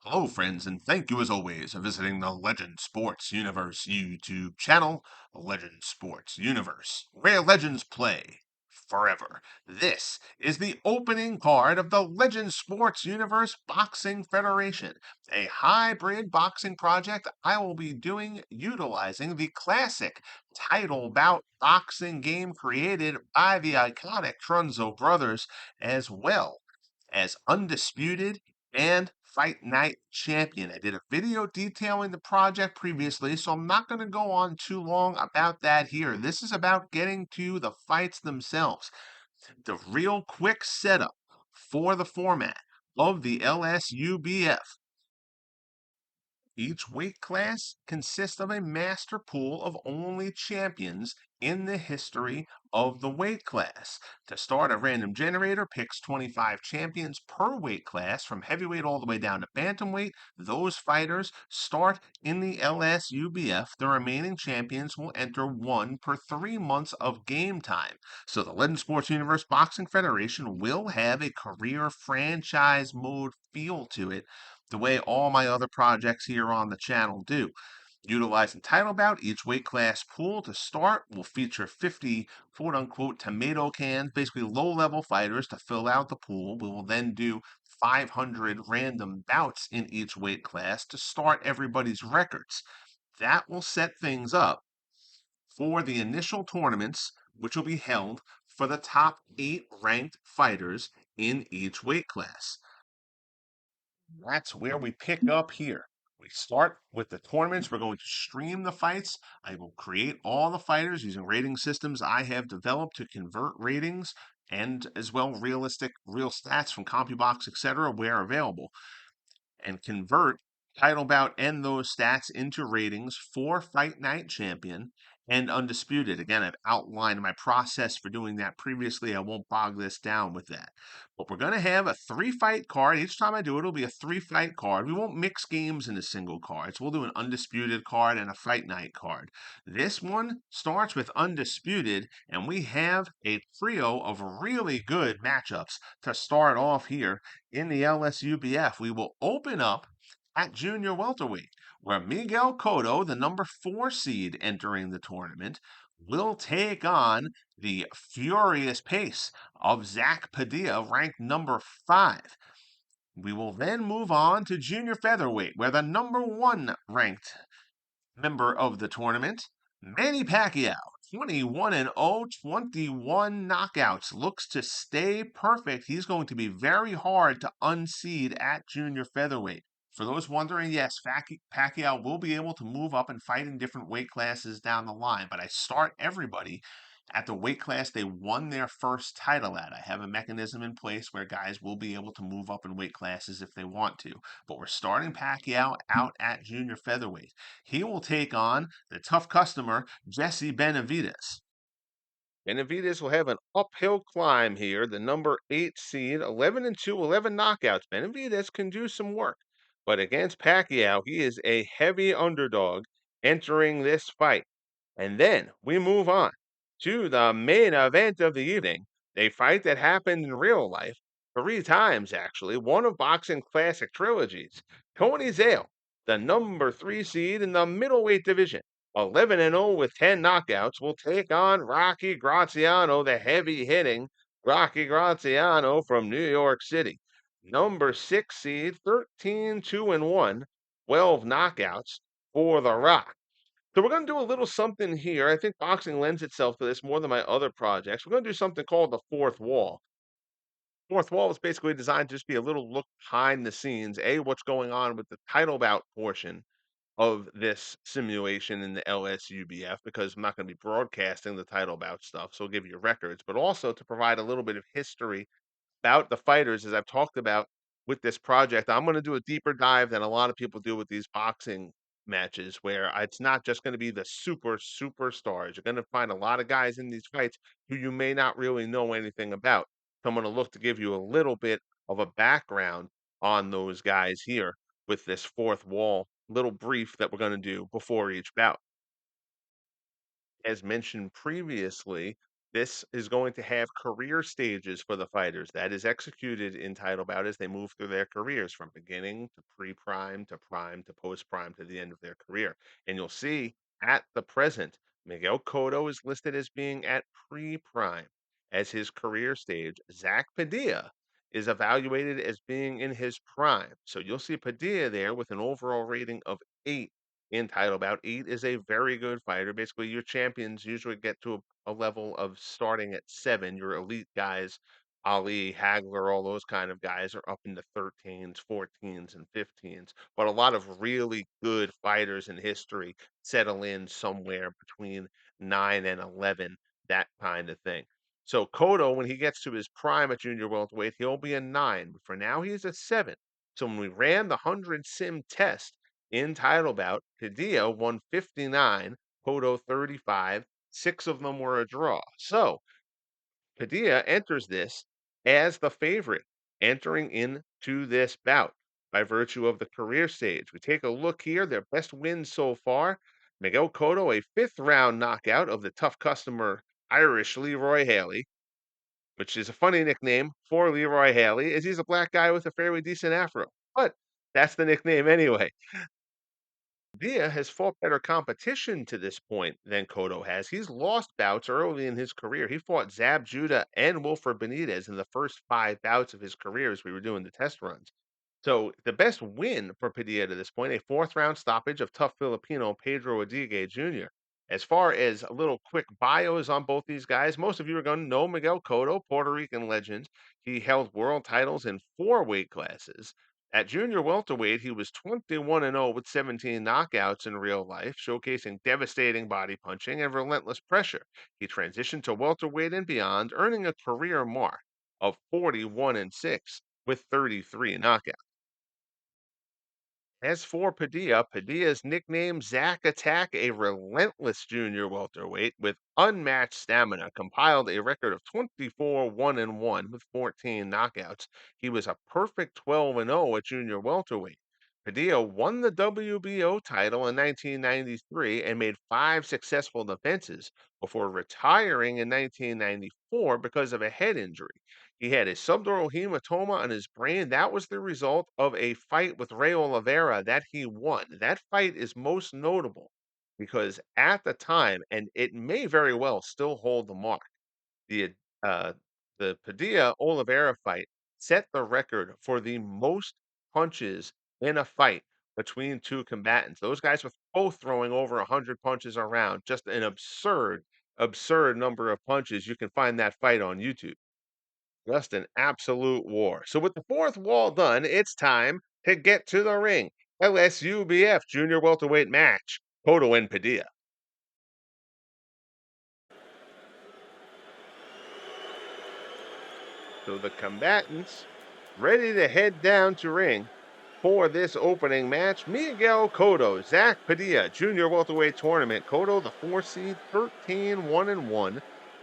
Hello, friends, and thank you as always for visiting the Legend Sports Universe YouTube channel, Legend Sports Universe, where legends play forever. This is the opening card of the Legend Sports Universe Boxing Federation, a hybrid boxing project I will be doing utilizing the classic Title Bout boxing game created by the iconic Trunzo brothers, as well as Undisputed and Fight Night Champion. I did a video detailing the project previously, so I'm not going to go on too long about that here. This is about getting to the fights themselves. The real quick setup for the format of the LSUBF. Each weight class consists of a master pool of only champions in the history of the weight class. To start, a random generator picks 25 champions per weight class from heavyweight all the way down to bantamweight. Those fighters start in the LSUBF. The remaining champions will enter one per 3 months of game time. So the Legend Sports Universe Boxing Federation will have a career franchise mode feel to it, the way all my other projects here on the channel do. Utilizing Title Bout, each weight class pool to start will feature 50 quote unquote tomato cans, basically low level fighters to fill out the pool. We will then do 500 random bouts in each weight class to start everybody's records. That will set things up for the initial tournaments, which will be held for the top 8 ranked fighters in each weight class. That's where we pick up here. We start with the tournaments. We're going to stream the fights. I will create all the fighters using rating systems I have developed to convert ratings and as well realistic real stats from CompuBox, etc., where available, and convert Title Bout and those stats into ratings for Fight Night Champion and Undisputed. Again, I've outlined my process for doing that previously. I won't bog this down with that. But we're going to have a 3-fight card. Each time I do it, it'll be a 3-fight card. We won't mix games into single cards. We'll do an Undisputed card and a Fight Night card. This one starts with Undisputed, and we have a trio of really good matchups to start off here in the LSUBF. We will open up at junior welterweight, where Miguel Cotto, the number 4 seed entering the tournament, will take on the furious pace of Zach Padilla, ranked number 5. We will then move on to junior featherweight, where the number 1 ranked member of the tournament, Manny Pacquiao, 21-0, 21 knockouts, looks to stay perfect. He's going to be very hard to unseed at junior featherweight. For those wondering, yes, Pacquiao will be able to move up and fight in different weight classes down the line, but I start everybody at the weight class they won their first title at. I have a mechanism in place where guys will be able to move up in weight classes if they want to. But we're starting Pacquiao out at junior featherweight. He will take on the tough customer, Jesse Benavides. Benavides will have an uphill climb here. The number 8 seed, 11-2, 11 knockouts. Benavides can do some work. But against Pacquiao, he is a heavy underdog entering this fight. And then we move on to the main event of the evening, a fight that happened in real life 3 times, actually, one of boxing classic trilogies. Tony Zale, the number 3 seed in the middleweight division, 11-0 with 10 knockouts, will take on Rocky Graziano, the heavy hitting Rocky Graziano from New York City. Number 6 seed, 13-2-1, 12 knockouts for the Rock. So we're going to do a little something here. I think boxing lends itself to this more than my other projects. We're going to do something called the fourth wall. Fourth wall is basically designed to just be a little look behind the scenes, what's going on with the title bout portion of this simulation in the LSUBF, because I'm not going to be broadcasting the title bout stuff, so I'll give you records, but also to provide a little bit of history about the fighters, as I've talked about with this project. I'm going to do a deeper dive than a lot of people do with these boxing matches, where it's not just going to be the superstars. You're going to find a lot of guys in these fights who you may not really know anything about. So I'm going to look to give you a little bit of a background on those guys here with this fourth wall little brief that we're going to do before each bout. As mentioned previously, This is going to have career stages for the fighters. That is executed in Title Bout as they move through their careers from beginning to pre-prime to prime to post-prime to the end of their career. And you'll see at the present, Miguel Cotto is listed as being at pre-prime as his career stage. Zach Padilla is evaluated as being in his prime. So you'll see Padilla there with an overall rating of 8 in Title Bout. 8 is a very good fighter. Basically, your champions usually get to a level of starting at 7. Your elite guys, Ali, Hagler, all those kind of guys are up in the 13s, 14s, and 15s. But a lot of really good fighters in history settle in somewhere between 9 and 11, that kind of thing. So Cotto, when he gets to his prime at junior welterweight, he'll be a 9. But for now, he's a 7. So when we ran the 100 sim test in Title Bout, Padilla won 59, Cotto 35. 6 of them were a draw. So Padilla enters this as the favorite entering into this bout by virtue of the career stage. We take a look here, their best wins so far. Miguel Cotto, a 5th-round knockout of the tough customer Irish Leroy Haley, which is a funny nickname for Leroy Haley, as he's a black guy with a fairly decent afro. But that's the nickname anyway. Dia has fought better competition to this point than Cotto has. He's lost bouts early in his career. He fought Zab Judah and Wilfred Benitez in the first 5 bouts of his career as we were doing the test runs. So the best win for Padilla to this point, a 4th-round stoppage of tough Filipino Pedro Adige Jr. As far as a little quick bios on both these guys, most of you are going to know Miguel Cotto, Puerto Rican legend. He held world titles in 4 weight classes. At junior welterweight, he was 21-0 with 17 knockouts in real life, showcasing devastating body punching and relentless pressure. He transitioned to welterweight and beyond, earning a career mark of 41-6 with 33 knockouts. As for Padilla, Padilla's nickname Zack Attack, a relentless junior welterweight with unmatched stamina, compiled a record of 24-1-1 with 14 knockouts. He was a perfect 12-0 at junior welterweight. Padilla won the WBO title in 1993 and made 5 successful defenses before retiring in 1994 because of a head injury. He had a subdural hematoma on his brain. That was the result of a fight with Ray Oliveira that he won. That fight is most notable because at the time, and it may very well still hold the mark, the uh, the Padilla Oliveira fight set the record for the most punches in a fight between 2 combatants. Those guys were both throwing over 100 punches around, just an absurd number of punches. You can find that fight on YouTube. Just an absolute war. So with the 4th wall done, it's time to get to the ring. LSUBF Junior Welterweight match. Cotto and Padilla. So the combatants ready to head down to ring for this opening match. Miguel Cotto, Zach Padilla, Junior Welterweight Tournament. Cotto, the 4 seed, 13-1-1.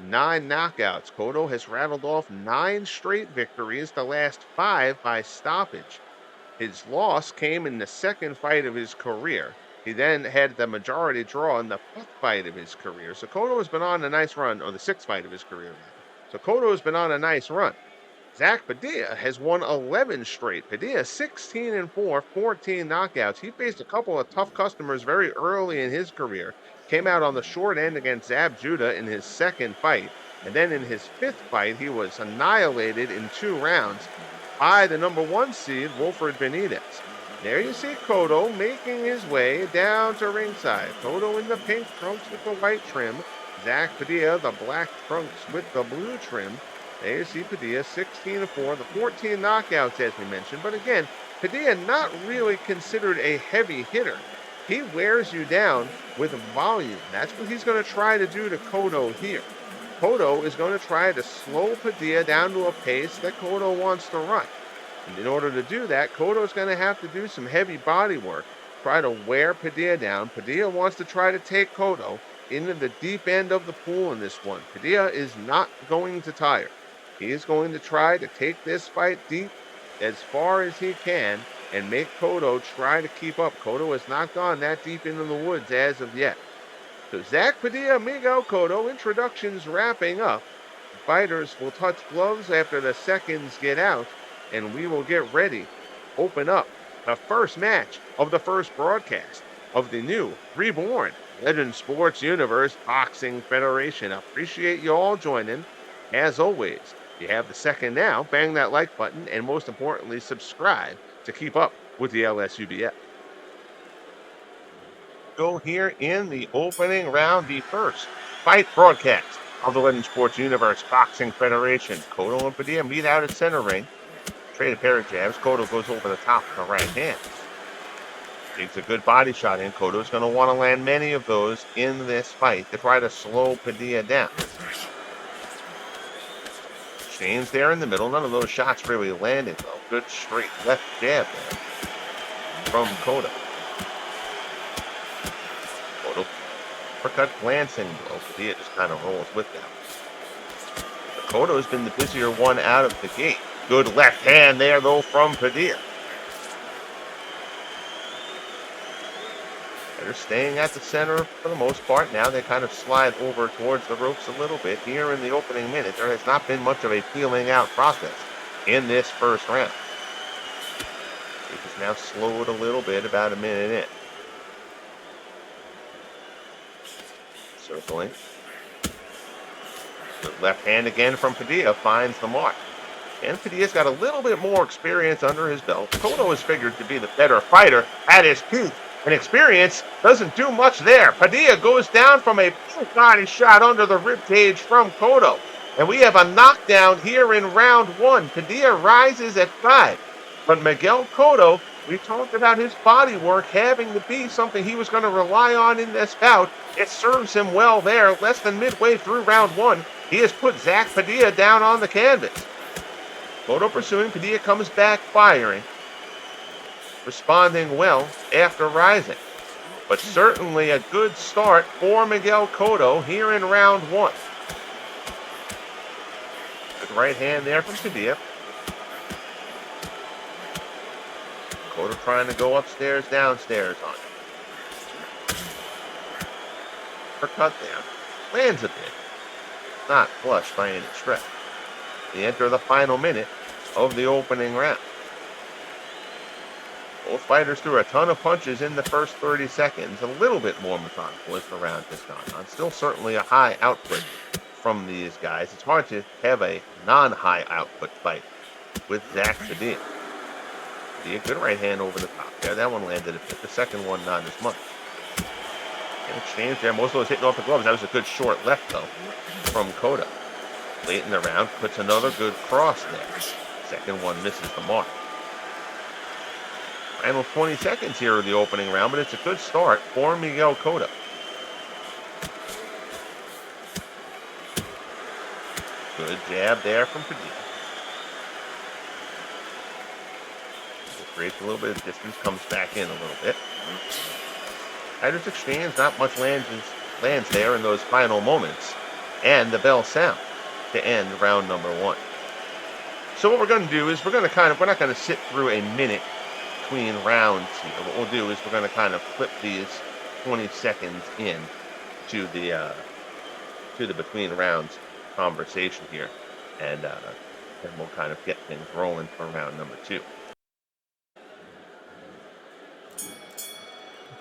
9 knockouts. Cotto has rattled off 9 straight victories, the last 5 by stoppage. His loss came in the 2nd fight of his career. He then had the majority draw in the 5th fight of his career. So Cotto has been on a nice run, or the 6th fight of his career, rather. So Cotto has been on a nice run. Zach Padilla has won 11 straight. Padilla 16-4, 14 knockouts. He faced a couple of tough customers very early in his career. Came out on the short end against Zab Judah in his 2nd fight. And then in his 5th fight, he was annihilated in 2 rounds by the number 1 seed, Wilfred Benitez. There you see Cotto making his way down to ringside. Cotto in the pink trunks with the white trim. Zach Padilla, the black trunks with the blue trim. There you see Padilla, 16-4, the 14 knockouts as we mentioned. But again, Padilla not really considered a heavy hitter. He wears you down with volume. That's what he's going to try to do to Cotto here. Cotto is going to try to slow Padilla down to a pace that Cotto wants to run. And in order to do that, Cotto is going to have to do some heavy body work, try to wear Padilla down. Padilla wants to try to take Cotto into the deep end of the pool in this one. Padilla is not going to tire. He is going to try to take this fight deep as far as he can and make Cotto try to keep up. Cotto has not gone that deep into the woods as of yet. So Zach Padilla, Miguel Cotto, introductions wrapping up. fighters will touch gloves after the seconds get out, and we will get ready. Open up the first match of the first broadcast of the new reborn Legend Sports Universe Boxing Federation. Appreciate you all joining. As always, you have the second now. Bang that like button, and most importantly, subscribe to keep up with the LSUBF. Go here in the opening round, the first fight broadcast of the Legend Sports Universe Boxing Federation. Cotto and Padilla meet out at center ring. Trade a pair of jabs. Cotto goes over the top with the right hand. Takes a good body shot in. Cotto's going to want to land many of those in this fight to try to slow Padilla down. Shane's there in the middle. None of those shots really landing, though. Good straight left jab there from Cotto. Cotto uppercut glancing blow. Padilla just kind of rolls with that. Cotto's been the busier one out of the gate. Good left hand there, though, from Padilla. They're staying at the center for the most part. Now they kind of slide over towards the ropes a little bit. Here in the opening minute, there has not been much of a feeling out process in this first round. It has now slowed a little bit, about a minute in. Circling. The left hand again from Padilla finds the mark. And Padilla's got a little bit more experience under his belt. Cotto is figured to be the better fighter at his peak. And experience doesn't do much there. Padilla goes down from a body shot under the ribcage from Cotto. And we have a knockdown here in round one. Padilla rises at 5. But Miguel Cotto, we talked about his body work having to be something he was going to rely on in this bout. It serves him well there. Less than midway through round one, he has put Zach Padilla down on the canvas. Cotto pursuing. Padilla comes back firing. Responding well after rising. But certainly a good start for Miguel Cotto here in round one. Good right hand there from Padilla. Cotto trying to go upstairs, downstairs on it. Uppercut there. Lands a bit. Not flush by any stretch. We enter the final minute of the opening round. Both fighters threw a ton of punches in the first 30 seconds. A little bit more methodical as the round has gone on. Still certainly a high output from these guys. It's hard to have a non-high output fight with Zach Padilla. A good right hand over the top there. That one landed a bit. The second one not as much. In exchange there, most of those hitting off the gloves. That was a good short left, though, from Cotto. Late in the round, puts another good cross there. Second one misses the mark. Final 20 seconds here of the opening round, but it's a good start for Miguel Cotto. Good jab there from Padilla. Creates a little bit of distance, comes back in a little bit. Fighters exchange, not much lands there in those final moments. And the bell sounds to end round number one. So what we're going to do is we're not going to sit through a minute between rounds here. What we'll do is we're going to kind of flip these 20 seconds in to the between rounds conversation here, and we'll kind of get things rolling for round number two.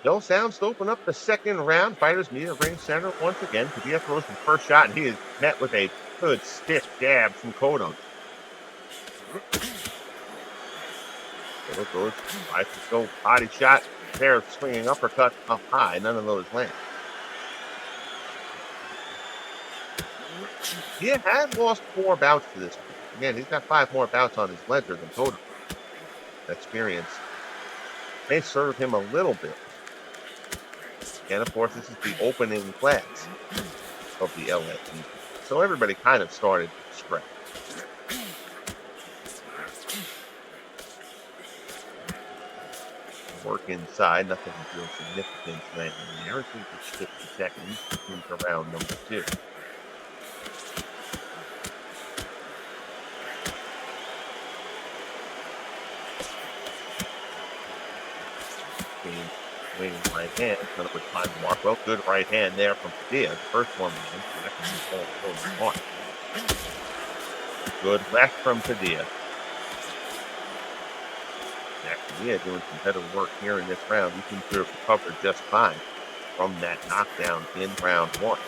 Bell sounds to open up the second round. Fighters meet at ring center once again. Padilla throws the first shot, and he is met with a good stiff jab from Cotto. Cotto goes, tries to go body shot, pair of swinging uppercuts up high. None of those land. He has lost 4 bouts to this point. Again, he's got 5 more bouts on his ledger than Cotto. Experience may serve him a little bit. And of course, this is the opening class of the LSU. So everybody kind of started to spread. Work inside, nothing real significant landing there. I think it's 50 seconds into round number 2. Waiting right hand, kind of with time to mark. Well, good right hand there from Padilla. The first one, man. Mark. Good left from Padilla. Padilla doing some better work here in this round. He seems to have recovered just fine from that knockdown in round 1.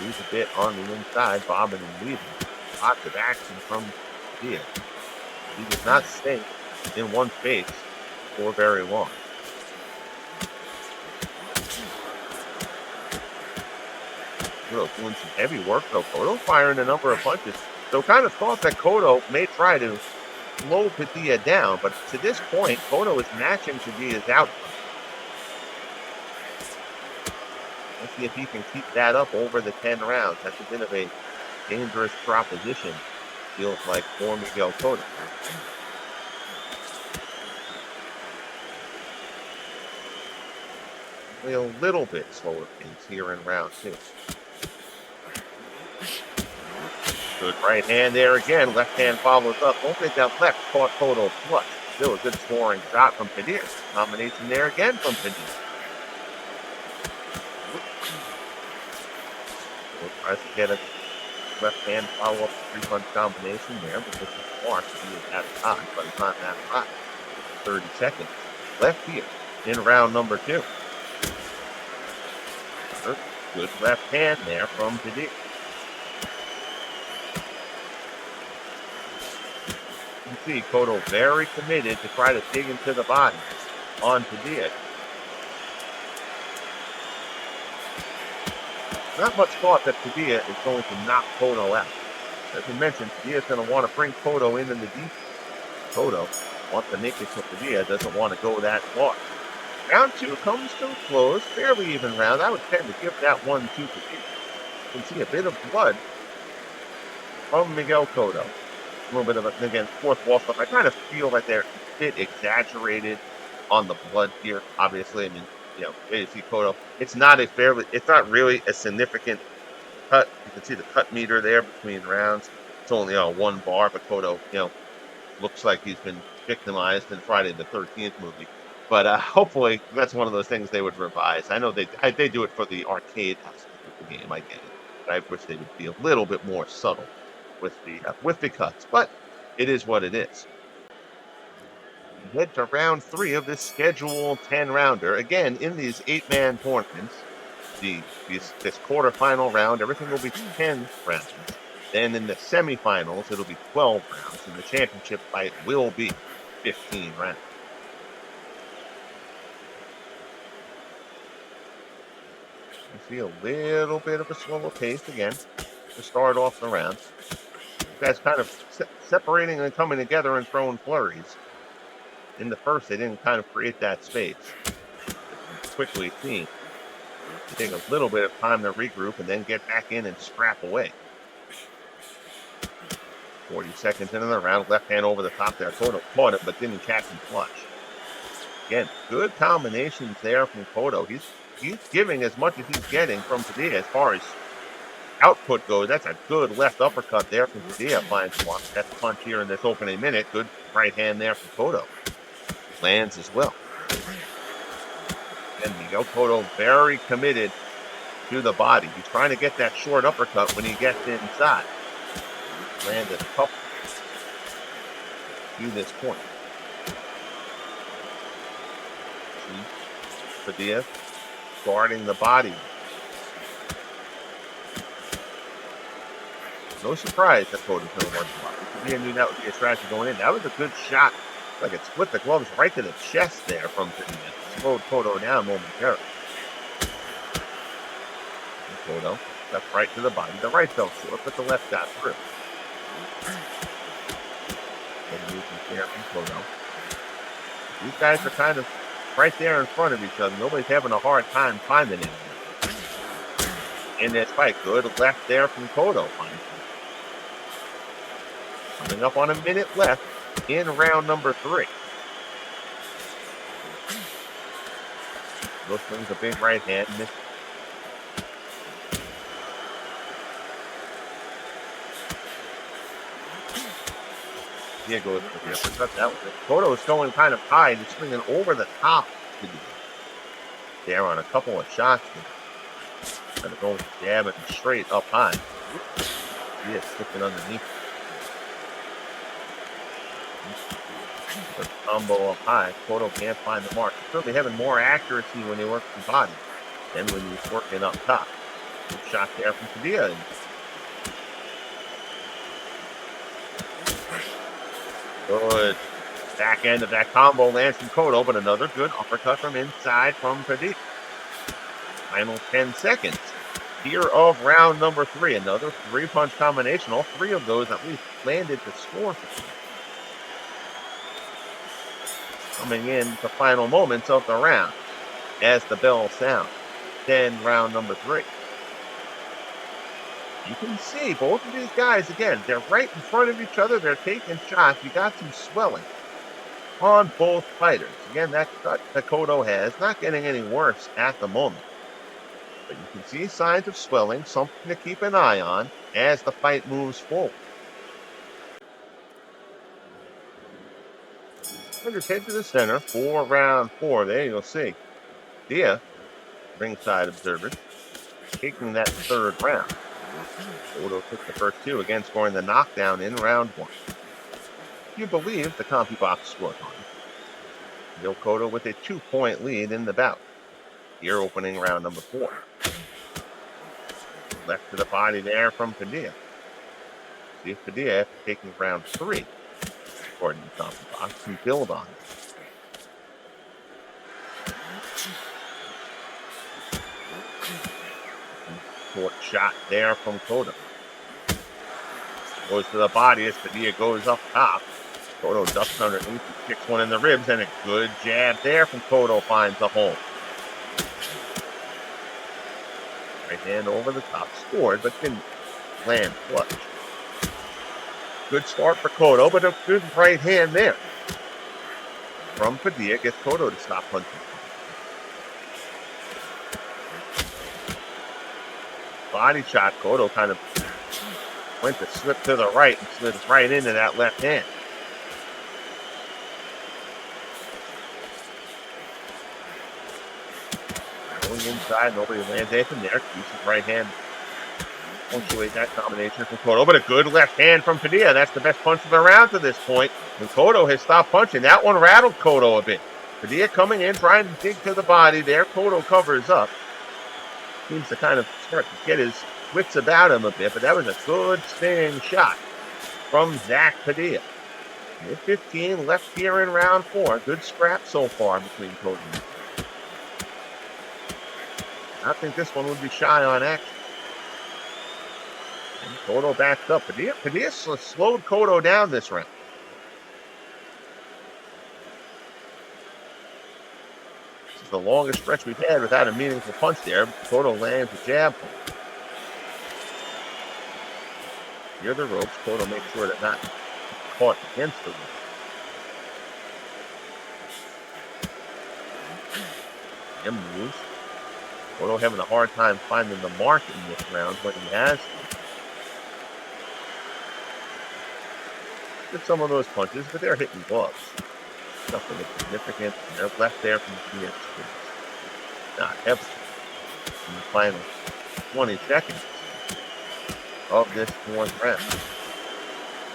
Moves a bit on the inside, bobbing and weaving. Lots of action from Padilla. He does not stay in one space for very long. Cotto doing some heavy work though. Cotto firing a number of punches. So kind of thought that Cotto may try to slow Padilla down, but to this point, Cotto is matching Padilla's output. Let's see if he can keep that up over the 10 rounds. That's a bit of a dangerous proposition, feels like, for Miguel Cotto. A little bit slower pace here in round 2. Good right hand there again. Left hand follows up. Don't think that left caught Cotto flush. Still a good scoring shot from Padilla. Combination there again from Padilla. Tries to get a left hand follow up 3-punch combination there, but this is smart. He is at the top, but it's not that hot. 30 seconds left here in round number 2. Good left hand there from Padilla. You can see Cotto very committed to try to dig into the body on Padilla. Not much thought that Padilla is going to knock Cotto out. As we mentioned, Padilla is going to want to bring Cotto into the deep. Cotto wants to make it so Padilla doesn't want to go that far. Round 2 comes to a close, fairly even round. I would tend to give that one to Padilla. You can see a bit of blood from Miguel Cotto. A little bit of, again, fourth wall stuff. I kind of feel like they're a bit exaggerated on the blood here. Obviously, I mean, you know, you see Cotto. It's not really a significant cut. You can see the cut meter there between rounds. It's only on 1 bar, but Cotto, looks like he's been victimized in Friday the 13th movie. But hopefully that's one of those things they would revise. I know they do it for the arcade aspect of the game. I get it, but I wish they would be a little bit more subtle with the cuts. But it is what it is. We head to round 3 of this scheduled 10-rounder. Again, in these 8-man tournaments, this quarterfinal round, everything will be 10 rounds. Then in the semifinals, it'll be 12 rounds, and the championship fight will be 15 rounds. You see a little bit of a slower pace again to start off the round. Guys kind of separating and coming together and throwing flurries. In the first, they didn't kind of create that space. Quickly seen. They take a little bit of time to regroup and then get back in and scrap away. 40 seconds into the round, left hand over the top there. Cotto caught it, but didn't catch him flush. Again, good combinations there from Cotto. He's giving as much as he's getting from Padilla as far as output goes. That's a good left uppercut there from Padilla. Finds one. That's a punch here in this opening minute. Good right hand there from Cotto. Lands as well. And Miguel Cotto very committed to the body. He's trying to get that short uppercut when he gets inside. Landed a couple to this point. See Padilla guarding the body. No surprise that Cotto's going to want to block. Padilla knew that would be a strategy going in. That was a good shot. Like it split the gloves right to the chest there from Padilla. Slowed Cotto down momentarily. And Cotto left right to the body. The right fell short, but the left got through. And using there from Cotto. These guys are kind of right there in front of each other. Nobody's having a hard time finding him. In this fight, good left there from Cotto. Coming up on a minute left in round number 3. Those things a big right hand. Here goes for the uppercut. That was it. Cotto is going kind of high. He's swinging over the top there on a couple of shots. Going to go jab it straight up high. He is slipping underneath. The combo up high. Cotto can't find the mark. Certainly having more accuracy when he works the body than when he's working up top. Good shot there from Padilla. Good back end of that combo lands from Cotto, but another good uppercut from inside from Padilla. Final 10 seconds here of round number 3. Another 3-punch combination. All 3 of those at least landed to score. Coming in the final moments of the round as the bell sounds. Then round number 3. You can see both of these guys, again, they're right in front of each other. They're taking shots. You got some swelling on both fighters. Again, that cut that Cotto has, not getting any worse at the moment. But you can see signs of swelling, something to keep an eye on as the fight moves forward. Just head to the center for round 4. There you'll see Dia, ringside observer, taking that 3rd round. Cotto took the first 2, again scoring the knockdown in round 1. You believe the CompuBox scorecard. Miguel Cotto with a 2-point lead in the bout. Here opening round number 4. Left to the body there from Padilla. See if Padilla, after taking round 3, according to CompuBox, can build on it. Short shot there from Cotto. Goes to the body as Padilla goes up top. Cotto ducks underneath, kicks one in the ribs, and a good jab there from Cotto finds the hole. Right hand over the top, scored, but didn't land flush. Good start for Cotto, but a good right hand there from Padilla gets Cotto to stop punching. Body shot. Cotto kind of went to slip to the right and slid right into that left hand. Going inside, nobody lands anything there. Keeps his right hand. Punctuate that combination from Cotto, but a good left hand from Padilla. That's the best punch of the round to this point. And Cotto has stopped punching. That one rattled Cotto a bit. Padilla coming in, trying to dig to the body there. Cotto covers up. Seems to kind of start to get his wits about him a bit, but that was a good stinging shot from Zach Padilla. 15 left here in round 4. Good scrap so far between Cotto and I think this one would be shy on action. And Cotto backed up. Padilla slowed Cotto down this round. This is the longest stretch we've had without a meaningful punch there. Cotto lands a jab. Near the ropes, Cotto makes sure to not caught against the ropes. Him moves. Cotto having a hard time finding the mark in this round when he has to. Get some of those punches, but they're hitting gloves. Nothing significant. They're left there from the PX. Not heavy. In the final 20 seconds of this 4th round.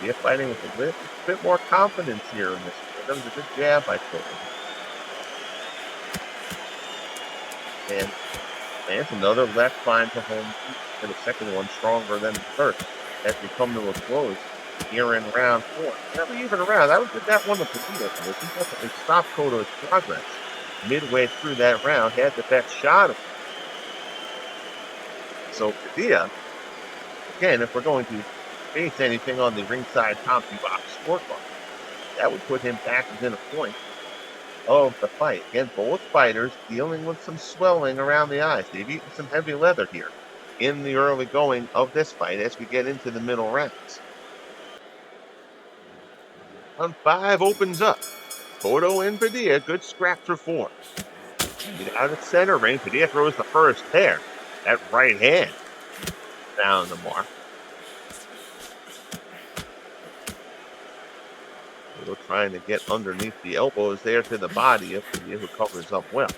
They're fighting with a bit more confidence here in this. That was a good jab by Cotto. And lands another left finds a home. And the second one stronger than the first as we come to a close here in round 4. Never even round. That one the Padilla. He definitely stopped Cotto's progress midway through that round. Had the best shot of it. So Padilla, again, if we're going to base anything on the ringside CompuBox scorecard, that would put him back within a point of the fight. Again, both fighters dealing with some swelling around the eyes. They've eaten some heavy leather here in the early going of this fight as we get into the middle rounds. Round 5 opens up. Cotto and Padilla, good scrap for 4. Get out of the center ring. Padilla throws the first pair. That right hand found the mark. Cotto trying to get underneath the elbows there to the body of Padilla, who covers up well.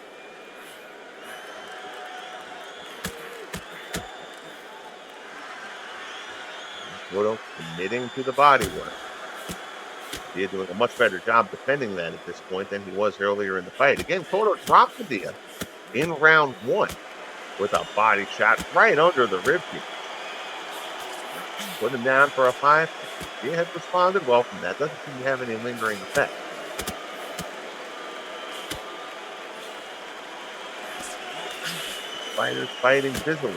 Cotto committing to the body work. Padilla doing a much better job defending that at this point than he was earlier in the fight. Again, Cotto dropped Padilla in round 1 with a body shot right under the ribcage. Put him down for a 5. He has responded well from that. Doesn't seem to have any lingering effect. Fighters fighting busily.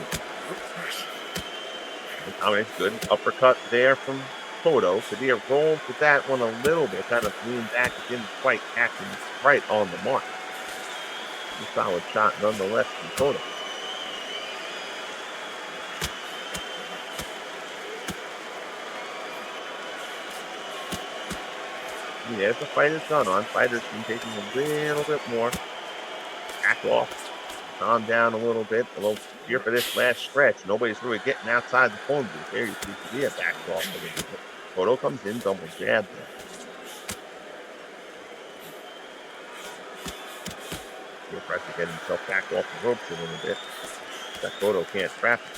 It's good. Uppercut there from Cotto. Padilla rolled with that one a little bit, kind of leaned back, didn't quite catch him right on the mark. A solid shot nonetheless from Cotto. As the fight has gone on, fighters been taking a little bit more. Back off. Calm down a little bit. A little here for this last stretch. Nobody's really getting outside the phone booth. There you see Padilla back off a little bit. Cotto comes in, double jab there. He'll try to get himself back off the ropes a little bit. That Cotto can't trap him.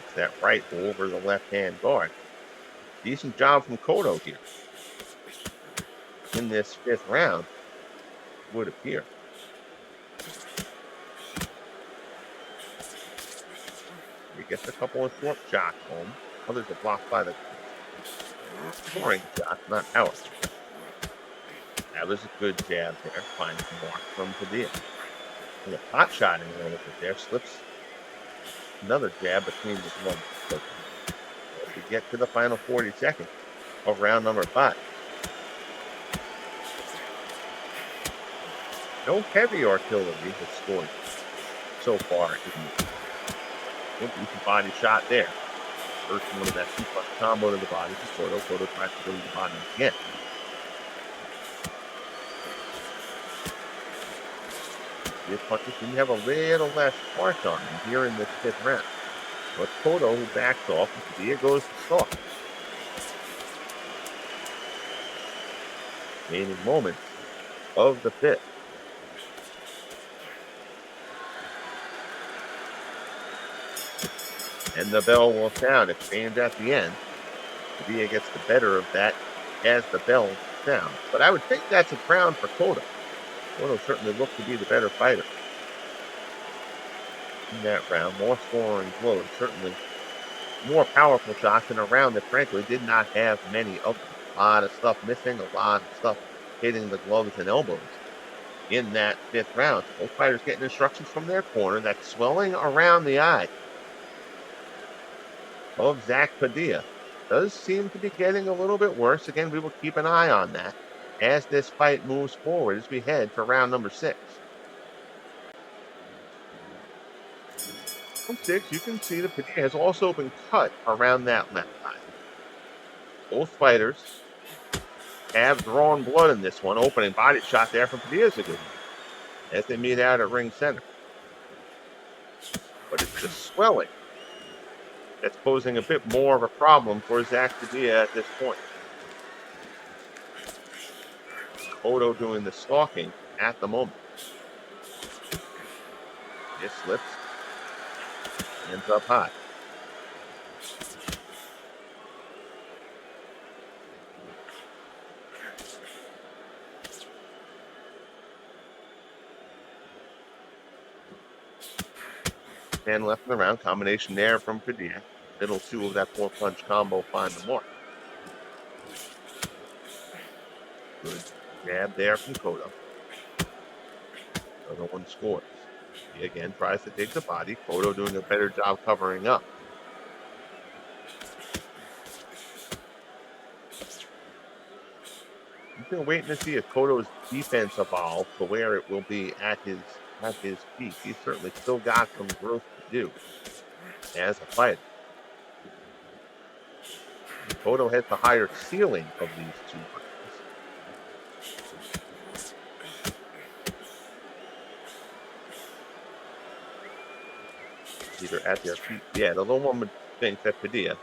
It's that right over the left-hand guard. Decent job from Cotto here. In this 5th round, would appear. He gets a couple of short shots home. Others are blocked by the scoring shot, not out. That was a good jab there. Finds the mark from Padilla. And a pot shotting a little bit there. Slips another jab between the gloves. So as we get to the final 40 seconds of round number 5. No heavy artillery has scored so far. Good decent body shot there. First one of that 2-punch combo to the body to Cotto. Cotto tries to go to the body again. These punches seem to have a little less spark on him here in this 5th round. But Cotto, who backs off, and Padilla goes to stalk. Gaining moments of the 5th. And the bell will sound. It stands at the end. Padilla gets the better of that as the bell sounds. But I would think that's a crown for Cotto. Cotto certainly looked to be the better fighter in that round. More scoring blows. Certainly more powerful shots in a round that frankly did not have many of them. A lot of stuff missing. A lot of stuff hitting the gloves and elbows in that 5th round. Both fighters getting instructions from their corner. That swelling around the eye of Zach Padilla does seem to be getting a little bit worse. Again, we will keep an eye on that as this fight moves forward as we head for round number 6. Round 6, you can see that Padilla has also been cut around that left eye. Both fighters have drawn blood in this one. Opening body shot there from Padilla's a good one as they meet out at ring center. But it's the swelling that's posing a bit more of a problem for Zach Padilla at this point. Cotto doing the stalking at the moment. It slips. Ends up high. And left in the round. Combination there from Padilla. Middle 2 of that 4-punch combo find the mark. Good jab there from Cotto. Another one scores. He again tries to take the body. Cotto doing a better job covering up. I'm still waiting to see if Cotto's defense evolve to where it will be at his peak. He's certainly still got some growth to do as a fighter. Cotto has the higher ceiling of these two fighters. Either at their feet. Yeah, the little one would think that Padilla,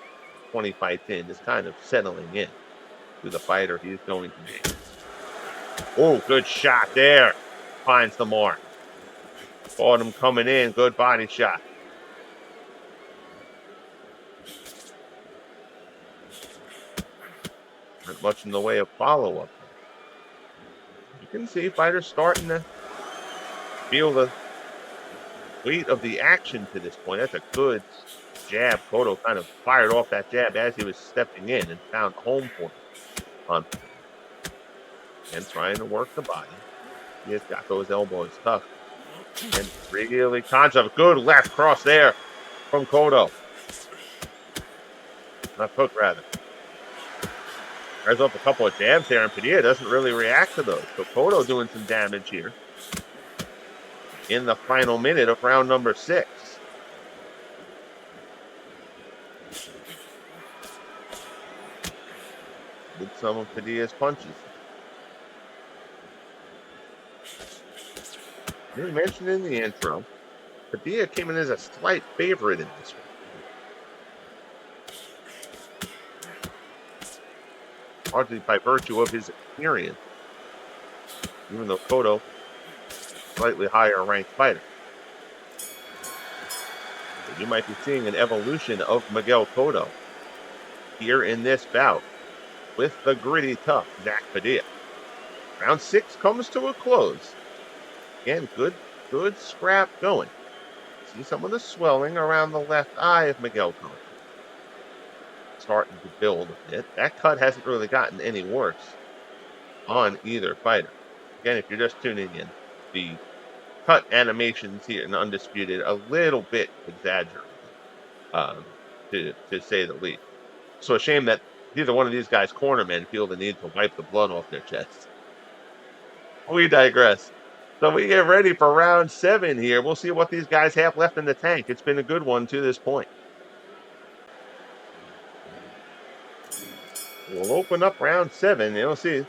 20 fights in, is kind of settling in to the fighter he's going to be. Oh, good shot there. Finds the mark. Caught him coming in. Good body shot. Not much in the way of follow-up. You can see fighters starting to feel the weight of the action to this point. That's a good jab. Cotto kind of fired off that jab as he was stepping in and found home point on and trying to work the body. He has got those elbows tough. And really conscious. Good left cross there from Cotto. Not Cook, rather. Tries off a couple of jabs there, and Padilla doesn't really react to those. So Cotto doing some damage here in the final minute of round number 6. With some of Padilla's punches. You mentioned in the intro, Padilla came in as a slight favorite in this one. Largely by virtue of his experience, even though Cotto, slightly higher ranked fighter. So you might be seeing an evolution of Miguel Cotto here in this bout with the gritty, tough Zach Padilla. Round 6 comes to a close. Again, good scrap going. See some of the swelling around the left eye of Miguel Cotto. Starting to build a bit. That cut hasn't really gotten any worse on either fighter. Again, if you're just tuning in, the cut animations here in Undisputed a little bit exaggerated, to say the least. So a shame that neither one of these guys' cornermen feel the need to wipe the blood off their chests. We digress. So we get ready for round 7 here. We'll see what these guys have left in the tank. It's been a good one to this point. We'll open up round 7. You'll see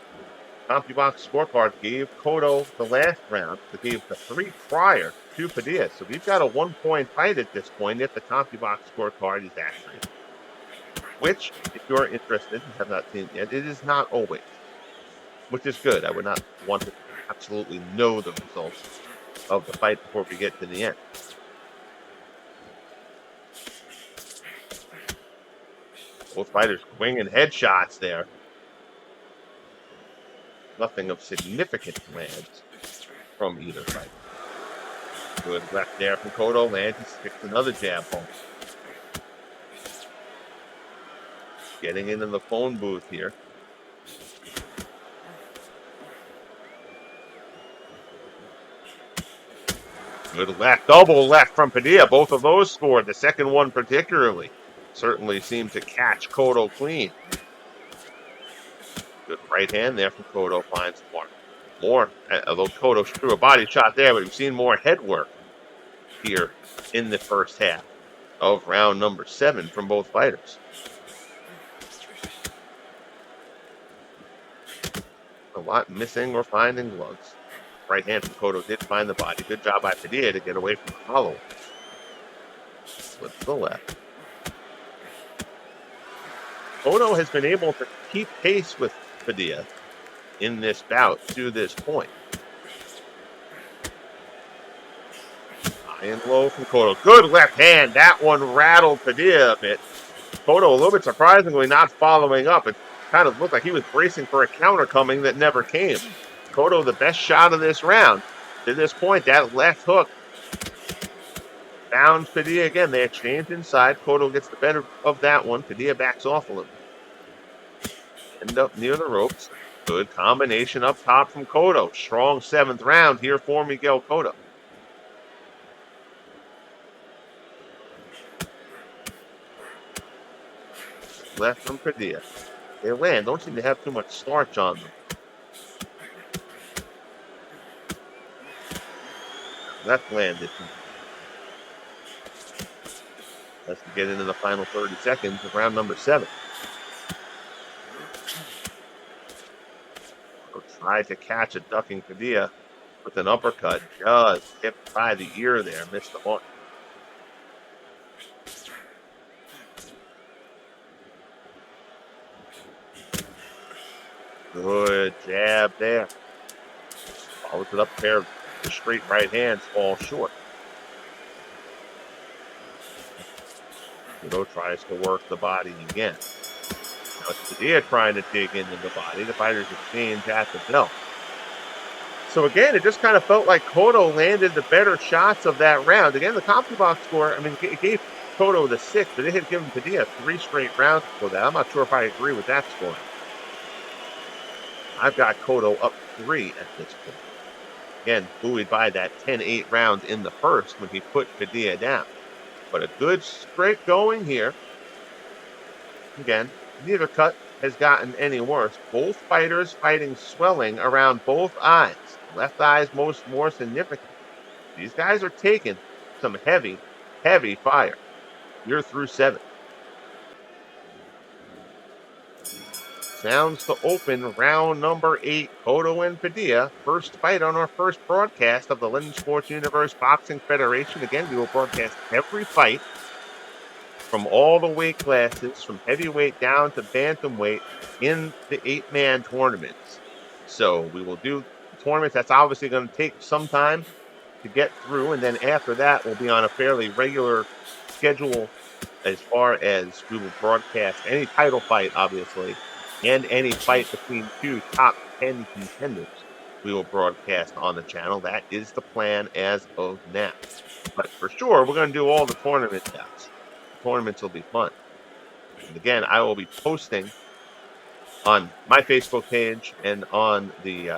CompuBox scorecard gave Cotto the last round. They gave the 3 prior to Padilla. So we've got a 1-point fight at this point if the CompuBox scorecard is accurate. Which, if you're interested and have not seen it yet, it is not always. Which is good. I would not want to absolutely know the results of the fight before we get to the end. Both fighters swinging headshots there. Nothing of significant lands from either fighter. Good left there from Cotto. Lands and sticks another jab home. Getting into the phone booth here. Good left, double left from Padilla. Both of those scored. The second one particularly certainly seemed to catch Cotto clean. Good right hand there from Cotto. Finds more. Although Cotto threw a body shot there, but we've seen more head work here in the first half of round number 7 from both fighters. A lot missing or finding gloves. Right hand from Cotto did find the body. Good job by Padilla to get away from the follow. Flip to the left. Cotto has been able to keep pace with Padilla in this bout to this point. High and low from Cotto. Good left hand. That one rattled Padilla a bit. Cotto a little bit surprisingly not following up. It kind of looked like he was bracing for a counter coming that never came. Cotto, the best shot of this round. To this point, that left hook found Padilla again. They exchange inside. Cotto gets the better of that one. Padilla backs off a little. End up near the ropes. Good combination up top from Cotto. Strong 7th round here for Miguel Cotto. Left from Padilla. They land. Don't seem to have too much starch on them. Left landed. Let's get into the final 30 seconds of round number 7. Tried to catch a ducking Padilla with an uppercut. Just tipped by the ear there. Missed the mark. Good jab there. Follows it up there. straight right hands fall short. Cotto tries to work the body again. Now it's Padilla trying to dig into the body. The fighters exchange at the bell. So again, it just kind of felt like Cotto landed the better shots of that round. Again, the CompuBox score, I mean, it gave Cotto the 6, but it had given Padilla 3 straight rounds for that. I'm not sure if I agree with that score. I've got Cotto up 3 at this point. Again, buoyed by that 10-8 round in the first when he put Padilla down. But a good straight going here. Again, neither cut has gotten any worse. Both fighters fighting swelling around both eyes. Left eye is more significant. These guys are taking some heavy, heavy fire. You're through 7. Sounds to open round number 8, Cotto and Padilla. First fight on our first broadcast of the London Sports Universe Boxing Federation. Again, we will broadcast every fight from all the weight classes, from heavyweight down to bantamweight in the 8-man tournaments. So we will do tournaments. That's obviously going to take some time to get through, and then after that, we'll be on a fairly regular schedule as far as we will broadcast any title fight, obviously, and any fight between 2 top 10 contenders. We will broadcast on the channel. That is the plan as of now. But for sure, we're going to do all the tournament bouts. The tournaments will be fun. And again, I will be posting on my Facebook page and on the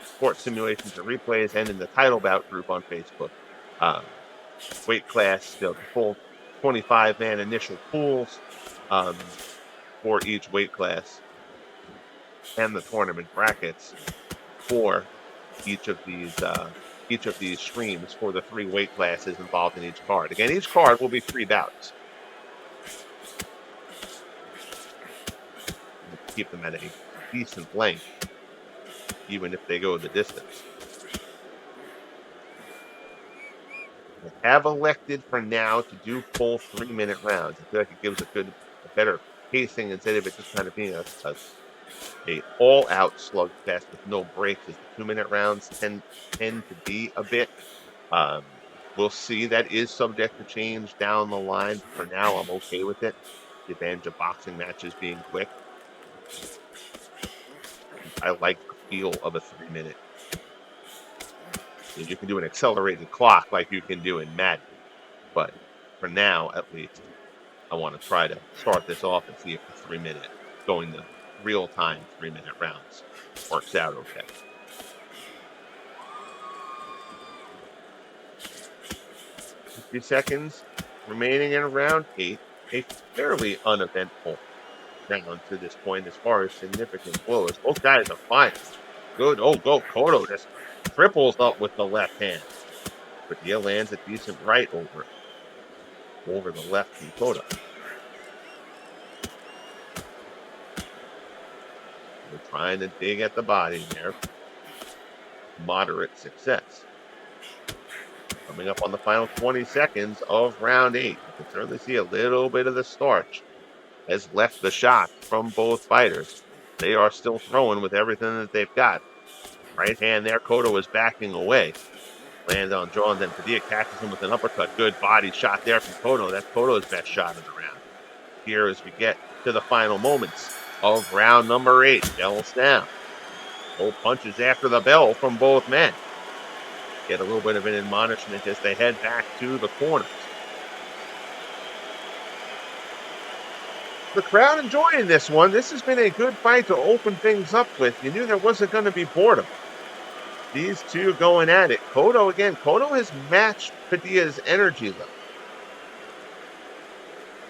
Sports Simulations and Replays and in the Title Bout group on Facebook. Weight class, the full 25-man initial pools for each weight class, and the tournament brackets for each of these streams for the 3 weight classes involved in each card. Again, each card will be 3 bouts. Keep them at a decent length, even if they go the distance. We have elected for now to do full 3-minute rounds. I feel like it gives a better pacing instead of it just kind of being a all-out slugfest with no breaks, as the 2-minute rounds tend to be a bit. We'll see. That is subject to change down the line. For now, I'm okay with it. The advantage of boxing matches being quick. I like the feel of a 3-minute. You can do an accelerated clock like you can do in Madden. But for now, at least, I want to try to start this off and see if the 3-minute, going the real-time 3-minute rounds works out okay. 50 seconds remaining in round 8. A fairly uneventful round to this point as far as significant blows. Both guys are fine. Good. Oh, go. Cotto just triples up with the left hand. Padilla lands a decent right over the left from Cotto. We're trying to dig at the body there. Moderate success. Coming up on the final 20 seconds of round 8. You can certainly see a little bit of the starch has left the shot from both fighters. They are still throwing with everything that they've got. Right hand there, Cotto is backing away. Lands on jaw, and then Padilla catches him with an uppercut. Good body shot there from Cotto. That's Cotto's best shot of the round. Here as we get to the final moments of round number 8. Bells down. Both punches after the bell from both men. Get a little bit of an admonishment as they head back to the corners. The crowd enjoying this one. This has been a good fight to open things up with. You knew there wasn't going to be boredom. These two going at it. Cotto has matched Padilla's energy level.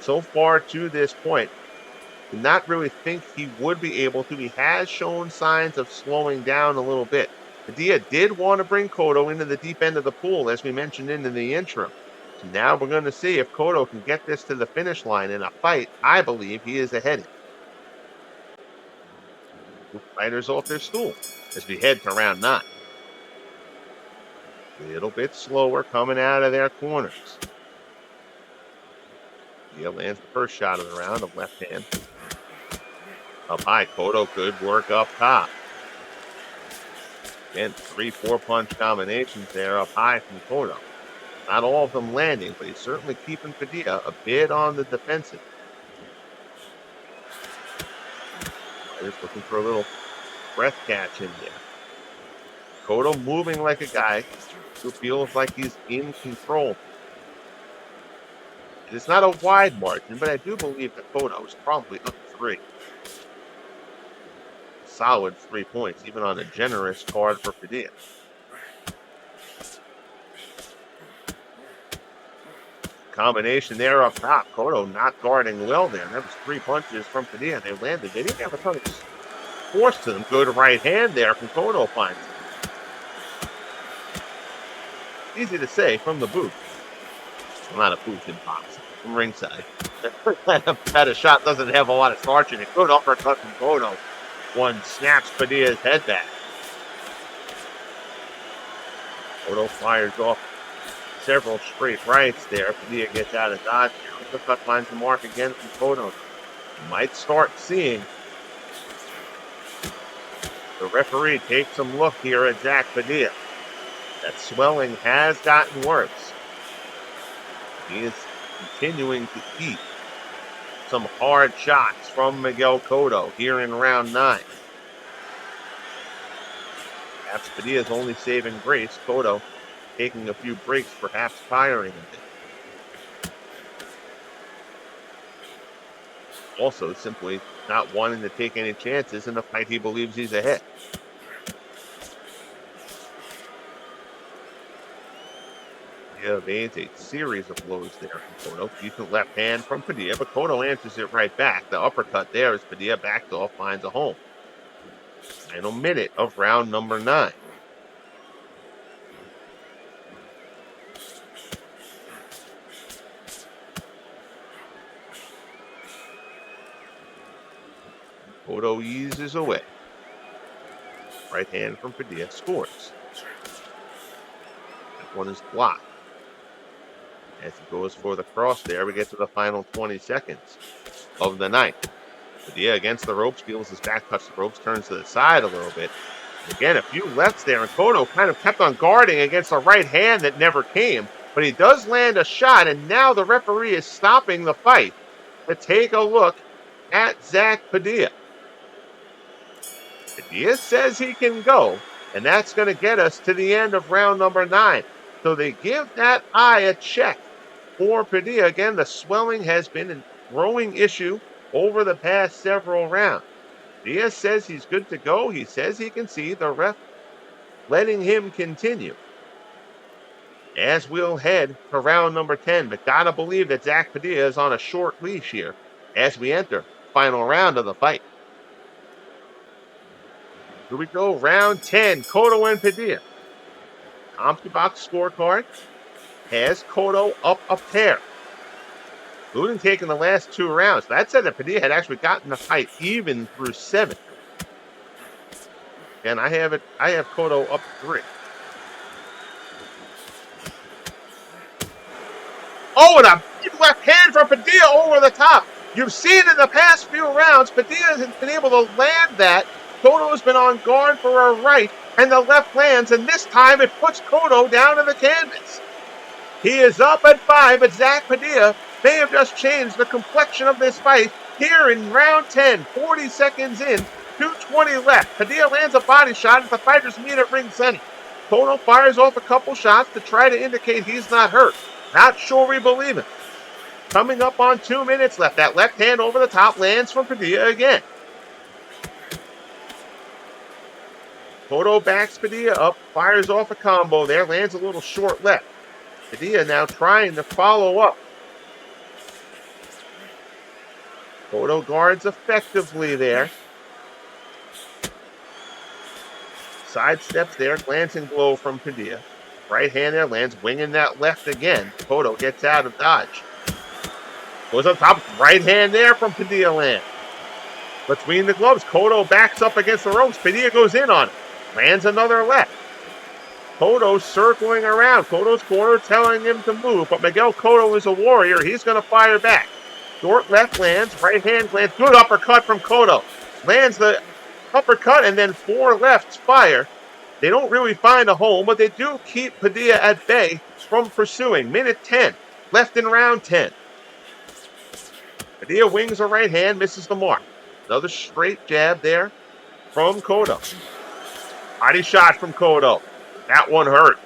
So far to this point, did not really think he would be able to. He has shown signs of slowing down a little bit. Padilla did want to bring Cotto into the deep end of the pool, as we mentioned in the intro. So now we're going to see if Cotto can get this to the finish line in a fight I believe he is ahead in. Two fighters off their stool as we head to round 9. A little bit slower coming out of their corners. Padilla lands the first shot of the round of left hand. Up high, Cotto, good work up top. And 3-4 punch combinations there up high from Cotto. Not all of them landing, but he's certainly keeping Padilla a bit on the defensive. Just looking for a little breath catch in there. Cotto moving like a guy who feels like he's in control. It's not a wide margin, but I do believe that Cotto is probably up 3. Solid 3 points, even on a generous card for Padilla. Combination there up top. Cotto not guarding well there. That was 3 punches from Padilla. They landed. They didn't have a ton of force to them. Good right hand there from Cotto finds it. Easy to say from the booth. Well, not a booth in boxing. From ringside. That a shot doesn't have a lot of starch in it. Good uppercut from Cotto. One snaps Padilla's head back. Cotto fires off several straight rights there. Padilla gets out of dodge. Uppercut finds the mark again from Cotto. Might start seeing the referee take some look here at Zach Padilla. That swelling has gotten worse. He is continuing to eat some hard shots from Miguel Cotto here in round 9. Perhaps Padilla's only saving grace. Cotto taking a few breaks, perhaps firing a bit. Also, simply not wanting to take any chances in the fight he believes he's ahead. Padilla evades a series of blows there from Cotto. Decent left hand from Padilla, but Cotto answers it right back. The uppercut there as Padilla backs off, finds a home. Final minute of round number 9. Cotto eases away. Right hand from Padilla scores. That one is blocked. As he goes for the cross there, we get to the final 20 seconds of the night. Padilla against the ropes, feels his back touch the ropes, turns to the side a little bit. Again, a few lefts there, and Cotto kind of kept on guarding against a right hand that never came. But he does land a shot, and now the referee is stopping the fight to take a look at Zach Padilla. Padilla says he can go, and that's going to get us to the end of round number 9. So they give that eye a check for Padilla. Again, the swelling has been a growing issue over the past several rounds. Padilla says he's good to go. He says he can see. The ref letting him continue. As we'll head to round number 10, but gotta believe that Zach Padilla is on a short leash here as we enter the final round of the fight. Here we go, round 10, Cotto and Padilla. CompuBox scorecard has Cotto up a pair, including taking the last 2 rounds. That said that Padilla had actually gotten the fight even through 7. And I have Cotto up 3. Oh, and a big left hand from Padilla over the top. You've seen in the past few rounds, Padilla has been able to land that. Cotto's been on guard for a right, and the left lands, and this time it puts Cotto down to the canvas. He is up at 5, but Zach Padilla may have just changed the complexion of this fight here in round 10, 40 seconds in, 2:20 left. Padilla lands a body shot as the fighters meet at ring center. Cotto fires off a couple shots to try to indicate he's not hurt. Not sure we believe it. Coming up on 2 minutes left. That left hand over the top lands from Padilla again. Cotto backs Padilla up, fires off a combo there, lands a little short left. Padilla now trying to follow up. Cotto guards effectively there. Sidesteps there, glancing blow from Padilla. Right hand there, lands winging that left again. Cotto gets out of dodge. Goes up top, right hand there from Padilla land. Between the gloves, Cotto backs up against the ropes. Padilla goes in on it. Lands another left. Cotto circling around. Cotto's corner telling him to move, but Miguel Cotto is a warrior. He's going to fire back. Short left lands, right hand lands. Good uppercut from Cotto. Lands the uppercut and then 4 lefts fire. They don't really find a home, but they do keep Padilla at bay from pursuing. Minute 10, left in round 10. Padilla wings a right hand, misses the mark. Another straight jab there from Cotto. Body shot from Cotto. That one hurt.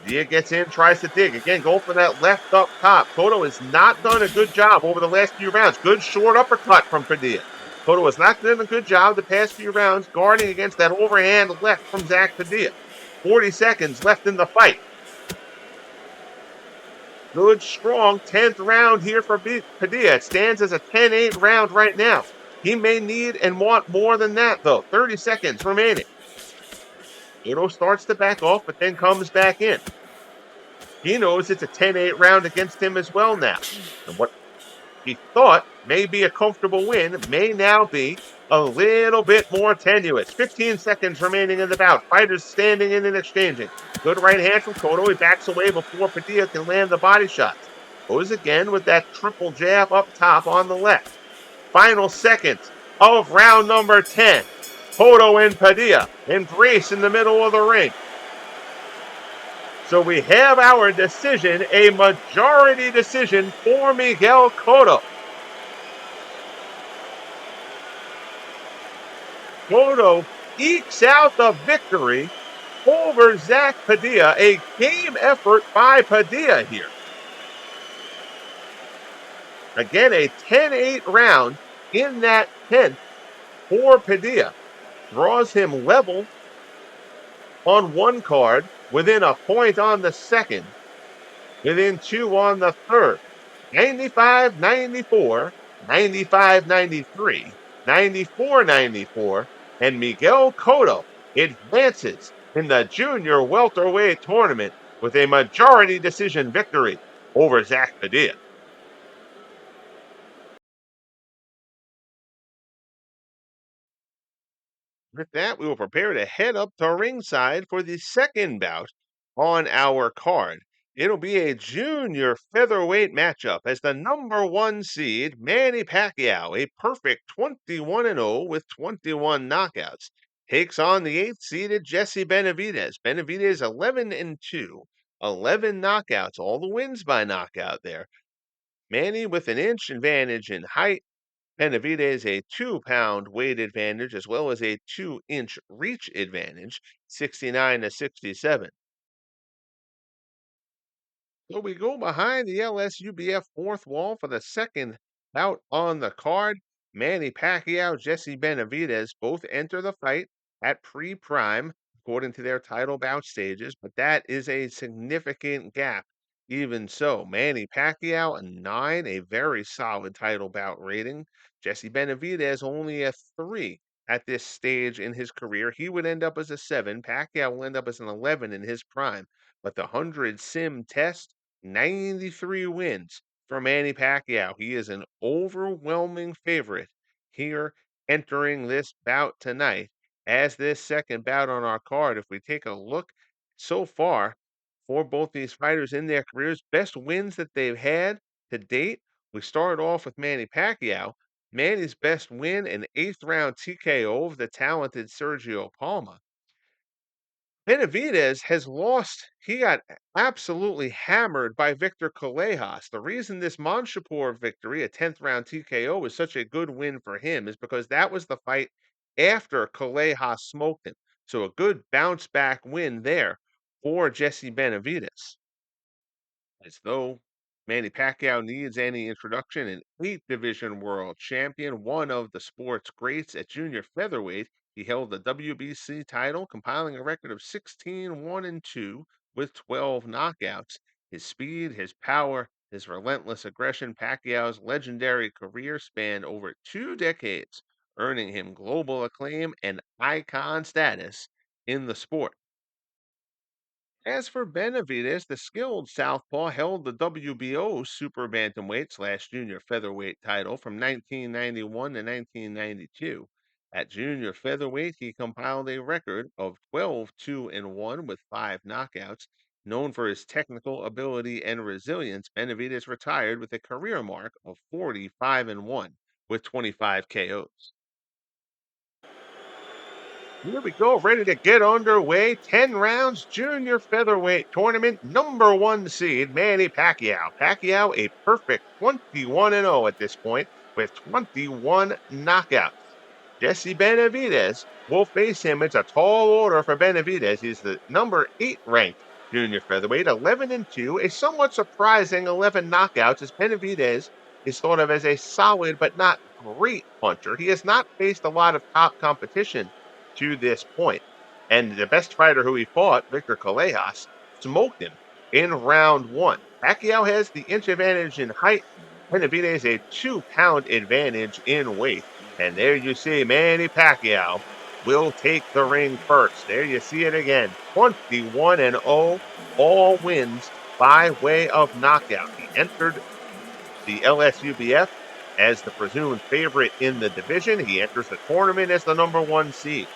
Padilla gets in, tries to dig. Again, go for that left up top. Cotto has not done a good job over the last few rounds. Good short uppercut from Padilla. Cotto has not done a good job the past few rounds guarding against that overhand left from Zach Padilla. 40 seconds left in the fight. Good, strong 10th round here for Padilla. It stands as a 10-8 round right now. He may need and want more than that, though. 30 seconds remaining. Cotto starts to back off, but then comes back in. He knows it's a 10-8 round against him as well now. And what he thought may be a comfortable win may now be a little bit more tenuous. 15 seconds remaining in the bout. Fighters standing in and exchanging. Good right hand from Cotto. He backs away before Padilla can land the body shots. Goes again with that triple jab up top on the left. Final seconds of round number 10. Cotto and Padilla embrace in the middle of the ring. So we have our decision, a majority decision for Miguel Cotto. Cotto ekes out the victory over Zach Padilla. A game effort by Padilla here. Again, a 10-8 round in that 10th for Padilla. Draws him level on one card, within a point on the second, within 2 on the third. 95-94, 95-93, 94-94, and Miguel Cotto advances in the junior welterweight tournament with a majority decision victory over Zach Padilla. With that, we will prepare to head up to ringside for the second bout on our card. It'll be a junior featherweight matchup as the number 1 seed, Manny Pacquiao, a perfect 21-0 with 21 knockouts, takes on the 8th seeded Jesse Benavides. Benavides 11-2, 11 knockouts, all the wins by knockout there. Manny with an inch advantage in height. Benavides a 2-pound weight advantage as well as a 2-inch reach advantage, 69-67. So we go behind the LSUBF fourth wall for the second bout on the card. Manny Pacquiao, Jesse Benavides both enter the fight at pre-prime according to their title bout stages, but that is a significant gap. Even so, Manny Pacquiao a 9, a very solid title bout rating. Jesse Benavides only a 3 at this stage in his career. He would end up as a 7. Pacquiao will end up as an 11 in his prime. But the 100 sim test, 93 wins for Manny Pacquiao. He is an overwhelming favorite here entering this bout tonight. As this second bout on our card, if we take a look so far for both these fighters in their careers, best wins that they've had to date, we started off with Manny Pacquiao. Manny's best win, an 8th round TKO of the talented Sergio Palma. Benavides has lost. He got absolutely hammered by Victor Callejas. The reason this Manshapur victory, a 10th round TKO, is such a good win for him is because that was the fight after Callejas smoked him. So a good bounce back win there for Jesse Benavides. As though Manny Pacquiao needs any introduction, an 8 division world champion, one of the sport's greats at junior featherweight. He held the WBC title, compiling a record of 16-1-2 with 12 knockouts. His speed, his power, his relentless aggression, Pacquiao's legendary career spanned over 2 decades, earning him global acclaim and icon status in the sport. As for Benavides, the skilled southpaw held the WBO super bantamweight slash junior featherweight title from 1991 to 1992. At junior featherweight, he compiled a record of 12-2-1 with 5 knockouts. Known for his technical ability and resilience, Benavides retired with a career mark of 45-1 with 25 KOs. Here we go, ready to get underway. 10 rounds, junior featherweight tournament, number one seed, Manny Pacquiao. Pacquiao, a perfect 21-0 at this point with 21 knockouts. Jesse Benavides will face him. It's a tall order for Benavides. He's the number 8 ranked junior featherweight, 11-2, a somewhat surprising 11 knockouts as Benavides is thought of as a solid but not great puncher. He has not faced a lot of top competition to this point. And the best fighter who he fought, Victor Callejas, smoked him in round one. Pacquiao has the inch advantage in height. Benavides a 2-pound advantage in weight. And there you see Manny Pacquiao will take the ring first. There you see it again. 21-0, all wins by way of knockout. He entered the LSUBF as the presumed favorite in the division. He enters the tournament as the number one seed.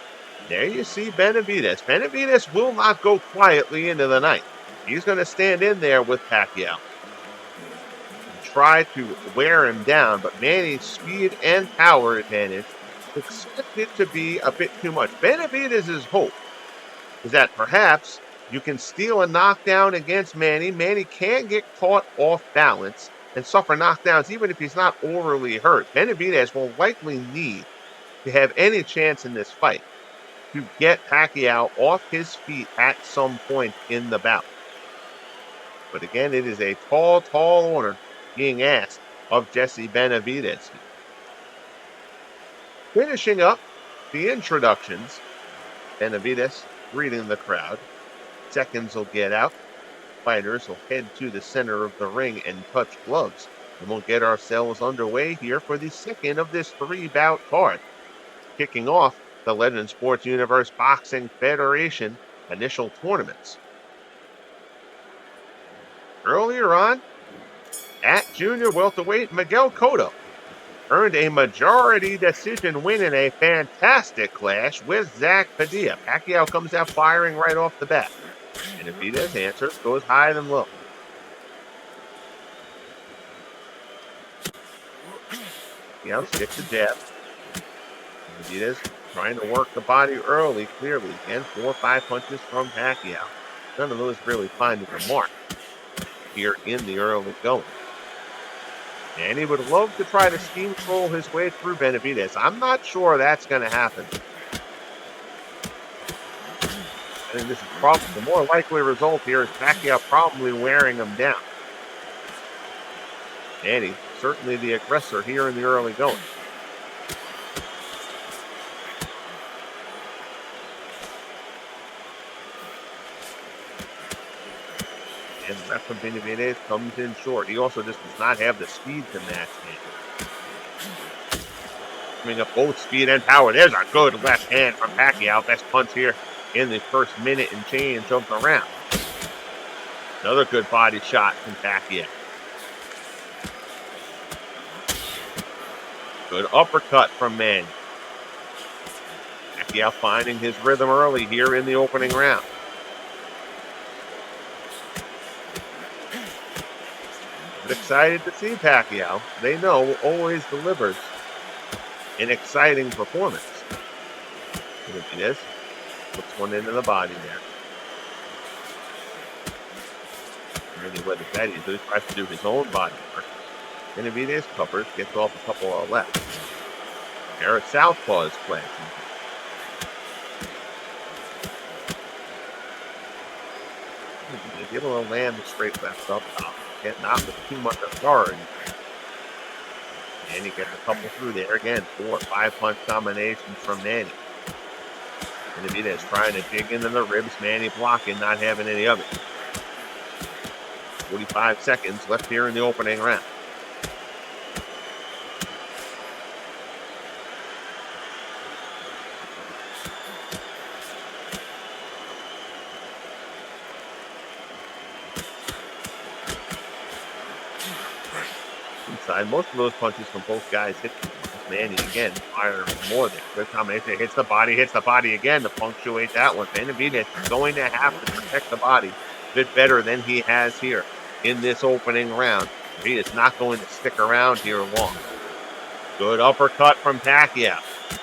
There you see Benavides. Benavides will not go quietly into the night. He's going to stand in there with Pacquiao and try to wear him down, but Manny's speed and power advantage is expected to be a bit too much. Benavides' hope is that perhaps you can steal a knockdown against Manny. Manny can get caught off balance and suffer knockdowns even if he's not overly hurt. Benavides will likely need to have any chance in this fight to get Pacquiao off his feet at some point in the bout. But again, it is a tall order being asked of Jesse Benavides. Finishing up the introductions, Benavides greeting the crowd. Seconds will get out. Fighters will head to the center of the ring and touch gloves. And we'll get ourselves underway here for the second of this 3-bout card. Kicking off the Legend Sports Universe Boxing Federation initial tournaments. Earlier on, at junior welterweight, Miguel Cotto earned a majority decision win in a fantastic clash with Zach Padilla. Pacquiao comes out firing right off the bat. And Benavides answers, goes high and low. Pacquiao sticks a jab. Benavides trying to work the body early, clearly. Again, 4 or 5 punches from Pacquiao. None of those really finding the mark here in the early going. And he would love to try to steamroll his way through Benavides. I'm not sure that's going to happen. I think this is probably the more likely result here is Pacquiao probably wearing him down. And he's certainly the aggressor here in the early going. And the ref from Benavides comes in short. He also just does not have the speed to match him. Coming up both speed and power. There's a good left hand from Pacquiao. Best punch here in the first minute and change of the round. Another good body shot from Pacquiao. Good uppercut from Manny. Pacquiao finding his rhythm early here in the opening round. But excited to see Pacquiao. They know always delivers an exciting performance. Look at this. Puts one into the body there. Really what the guy is. He tries to do his own body work. Benavides covers, gets off a couple of left. There at southpaw is playing. Be able to land the straight left up top. Can't knock with too much authority. And he gets a couple through there. Again, 4 or 5 punch combinations from Manny. Benavides trying to dig into the ribs. Manny blocking, not having any of it. 45 seconds left here in the opening round. Inside, most of those punches from both guys hit Manny again. Fire more than good combination. Hits the body again to punctuate that one. Benavides is going to have to protect the body a bit better than he has here in this opening round. He is not going to stick around here long. Good uppercut from Pacquiao.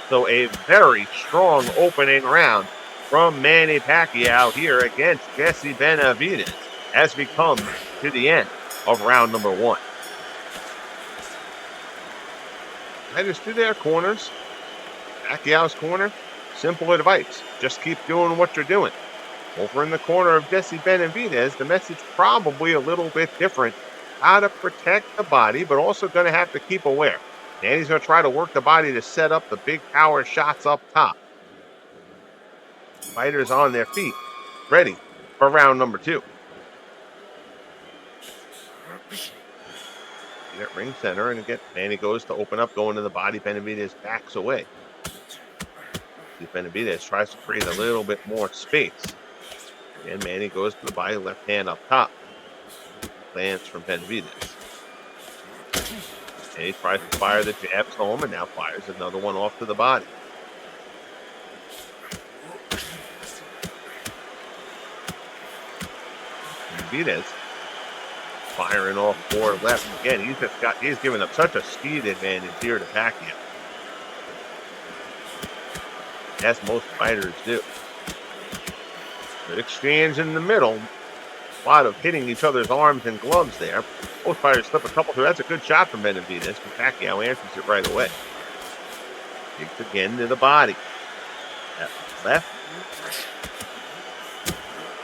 So a very strong opening round from Manny Pacquiao here against Jesse Benavides as we come to the end of round number 1. Fighters to their corners. Pacquiao's corner, simple advice. Just keep doing what you're doing. Over in the corner of Jesse Benavides, the message probably a little bit different. How to protect the body, but also going to have to keep aware. Manny's going to try to work the body to set up the big power shots up top. Fighters on their feet, ready for round number 2. At ring center, and again, Manny goes to open up, going to the body. Benavides backs away. Benavides tries to create a little bit more space. And Manny goes to the body, left hand up top. Lands from Benavides. And he tries to fire the jabs home, and now fires another one off to the body. Benavides firing off forward left. Again, he's given up such a speed advantage here to Pacquiao. As most fighters do. Good exchange in the middle. A lot of hitting each other's arms and gloves there. Both fighters slip a couple through. That's a good shot from Benavides, but Pacquiao answers it right away. Kicks again to the body. Left.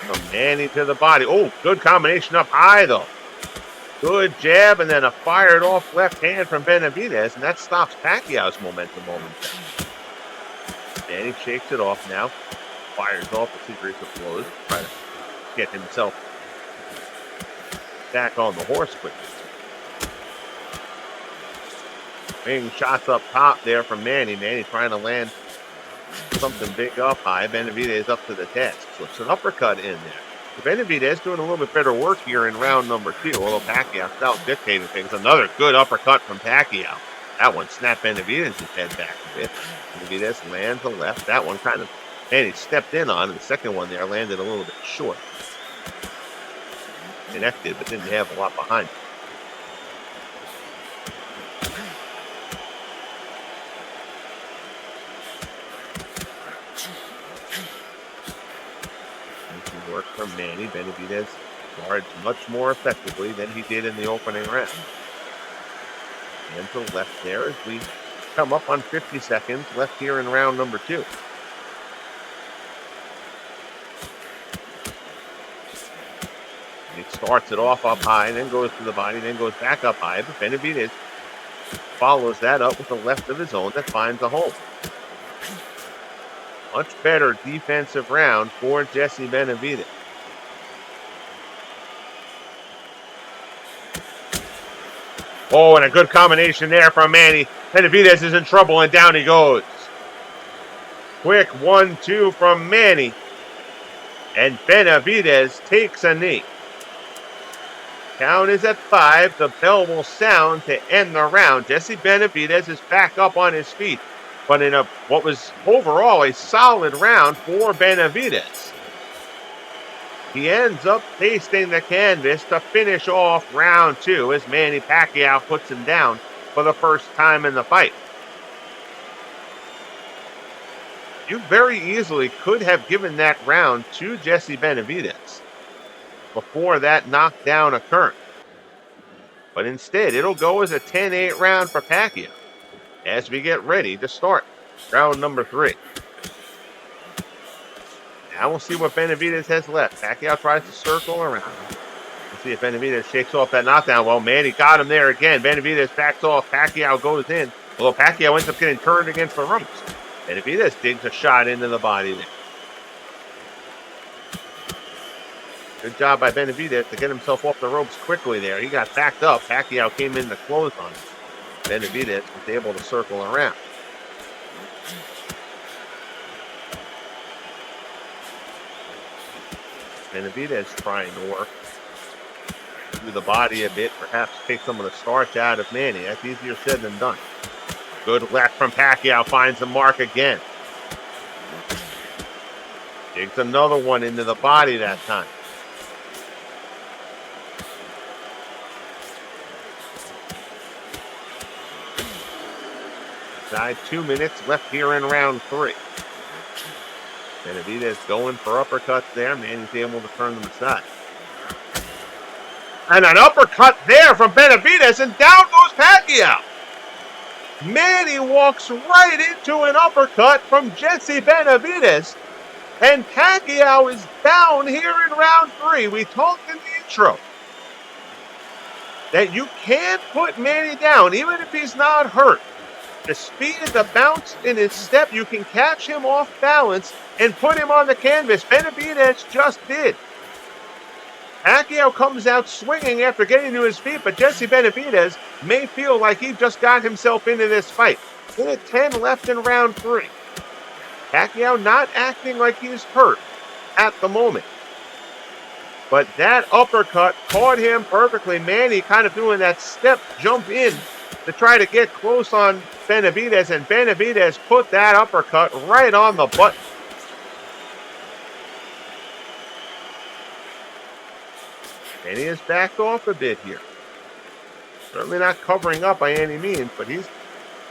From Manny to the body. Oh, good combination up high, though. Good jab, and then a fired off left hand from Benavides, and that stops Pacquiao's momentum momentarily. Manny shakes it off now. Fires off a series of blows. Try to get himself back on the horse quickly. Big shots up top there from Manny. Manny trying to land something big up high. Benavides up to the task. Slips an uppercut in there. Benavides doing a little bit better work here in round number 2, although Pacquiao out dictating things. Another good uppercut from Pacquiao. That one snapped Benavides' head back a bit. Benavides lands a left. That one kind of, Manny stepped in on, and the second one there landed a little bit short. Connected, but didn't have a lot behind it. Work from Manny. Benavides guards much more effectively than he did in the opening round. And to the left there as we come up on 50 seconds left here in round number 2. He starts it off up high, then goes to the body, then goes back up high. But Benavides follows that up with a left of his own that finds a hole. Much better defensive round for Jesse Benavides. Oh, and a good combination there from Manny. Benavides is in trouble, and down he goes. Quick 1-2 from Manny. And Benavides takes a knee. Count is at 5. The bell will sound to end the round. Jesse Benavides is back up on his feet. But in what was overall a solid round for Benavides. He ends up tasting the canvas to finish off round 2 as Manny Pacquiao puts him down for the first time in the fight. You very easily could have given that round to Jesse Benavides before that knockdown occurred. But instead, it'll go as a 10-8 round for Pacquiao as we get ready to start round number 3. Now we'll see what Benavides has left. Pacquiao tries to circle around. We'll see if Benavides shakes off that knockdown. Well, Manny got him there again. Benavides backs off. Pacquiao goes in. Although Pacquiao ends up getting turned against the ropes. Benavides digs a shot into the body there. Good job by Benavides to get himself off the ropes quickly there. He got backed up. Pacquiao came in to close on him. Benavides was able to circle around. Benavides trying to work through the body a bit, perhaps take some of the starch out of Manny. That's easier said than done. Good left from Pacquiao, finds the mark again. Digs another one into the body that time. inside. 2 minutes left here in round 3. Benavides going for uppercuts there. Manny's able to turn them aside. And an uppercut there from Benavides, and down goes Pacquiao. Manny walks right into an uppercut from Jesse Benavides, and Pacquiao is down here in round 3. We talked in the intro that you can't put Manny down, even if he's not hurt. The speed, the bounce in his step, you can catch him off balance and put him on the canvas. Benavides just did. Pacquiao comes out swinging after getting to his feet, but Jesse Benavides may feel like he just got himself into this fight. 10 left in round 3. Pacquiao not acting like he's hurt at the moment. But that uppercut caught him perfectly. Manny kind of doing that step jump in to try to get close on Benavides, and Benavides put that uppercut right on the button. Manny has backed off a bit here. Certainly not covering up by any means, but he's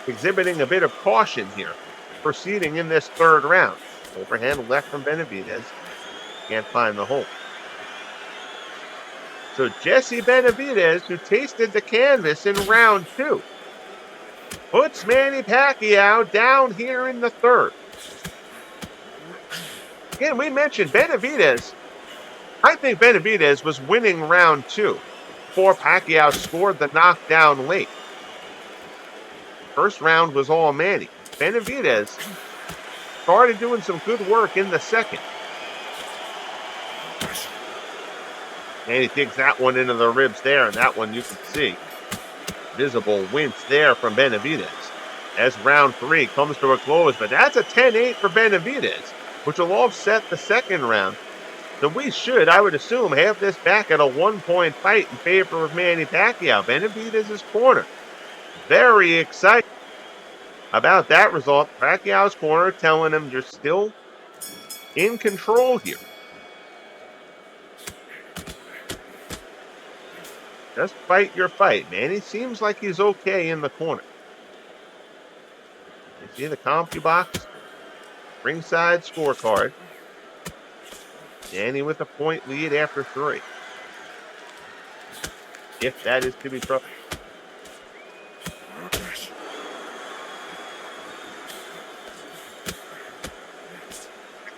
exhibiting a bit of caution here, proceeding in this 3rd round. Overhand left from Benavides. Can't find the hole. So Jesse Benavides, who tasted the canvas in round 2, puts Manny Pacquiao down here in the 3rd. Again, we mentioned Benavides. I think Benavides was winning round 2 before Pacquiao scored the knockdown late. First round was all Manny. Benavides started doing some good work in the 2nd. Manny digs that one into the ribs there, and that one you can see. Visible wince there from Benavides as round 3 comes to a close, but that's a 10-8 for Benavides, which will offset the 2nd round. So we should, I would assume, have this back at a 1-point fight in favor of Manny Pacquiao. Benavides' corner. Very excited about that result. Pacquiao's corner telling him you're still in control here. Just fight your fight. Manny seems like he's okay in the corner. You see the CompuBox ringside scorecard. Manny with a point lead after 3. If that is to be trusted.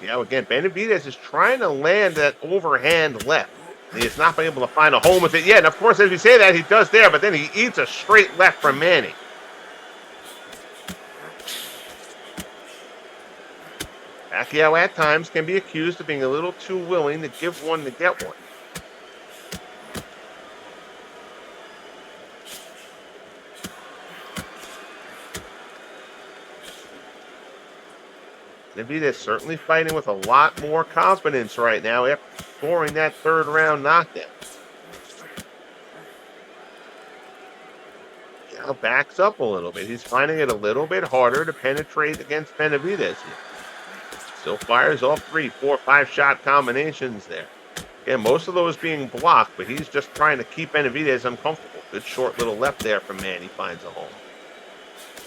Yeah, again, Benavides is trying to land that overhand left. He has not been able to find a home with it yet. And of course, as we say that, he does there, but then he eats a straight left from Manny. Pacquiao at times can be accused of being a little too willing to give one to get one. Benavides certainly fighting with a lot more confidence right now after scoring that 3rd round knockdown. Now backs up a little bit. He's finding it a little bit harder to penetrate against Benavides. Still fires off 3, 4, 5 shot combinations there. Again, most of those being blocked, but he's just trying to keep Benavides uncomfortable. Good short little left there from Manny, finds a home.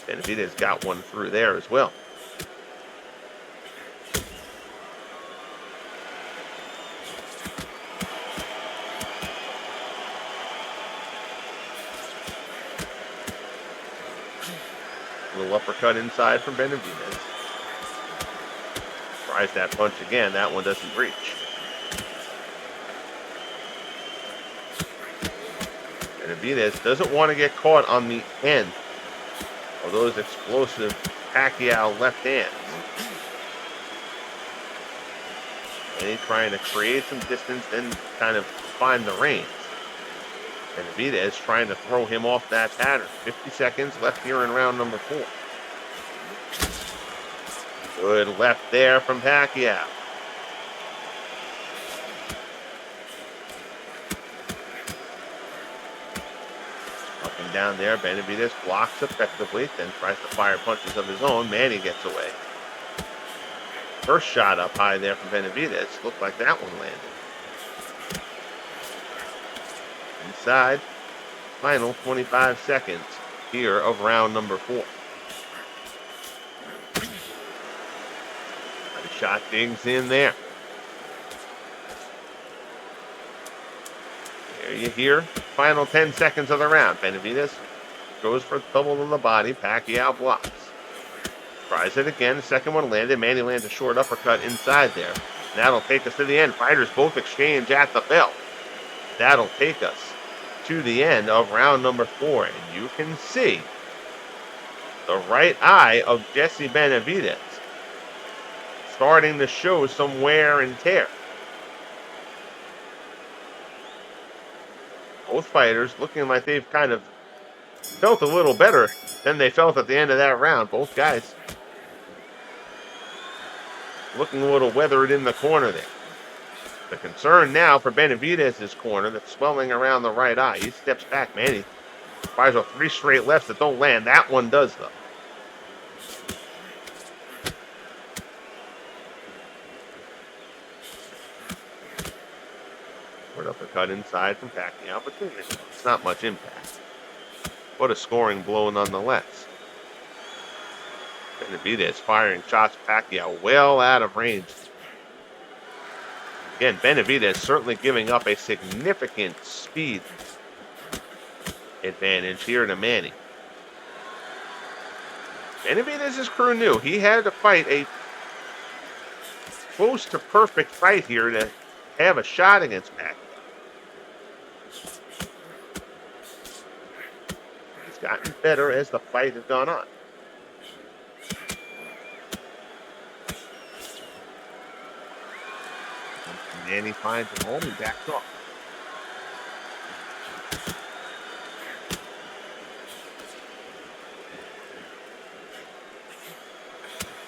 Benavides got one through there as well. Little uppercut inside from Benavides. Tries that punch again. That one doesn't reach. Benavides doesn't want to get caught on the end of those explosive Pacquiao left hands. And he's trying to create some distance, then kind of find the range. Benavides trying to throw him off that pattern. 50 seconds left here in round number 4. Good left there from Pacquiao. Up and down there, Benavides blocks effectively, then tries to fire punches of his own. Manny gets away. First shot up high there from Benavides. Looked like that one landed. Inside, final 25 seconds here of round number 4. Shot digs in there. There you hear. Final 10 seconds of the round. Benavides goes for a double in the body. Pacquiao blocks. Tries it again. Second one landed. Manny lands a short uppercut inside there. And that'll take us to the end. Fighters both exchange at the bell. That'll take us to the end of round number 4. And you can see the right eye of Jesse Benavides starting to show some wear and tear. Both fighters looking like they've kind of felt a little better than they felt at the end of that round. Both guys looking a little weathered in the corner there. The concern now for Benavides' corner, that's swelling around the right eye. He steps back. Manny fires off 3 straight lefts that don't land. That one does, though. Uppercut inside from Pacquiao, but it's not much impact. What a scoring blow nonetheless. Benavides firing shots. Pacquiao well out of range. Again, Benavides certainly giving up a significant speed advantage here to Manny. Benavides' crew knew he had to fight a close to perfect fight here to have a shot against Pacquiao. Gotten better as the fight has gone on. Manny finds him home and backs off.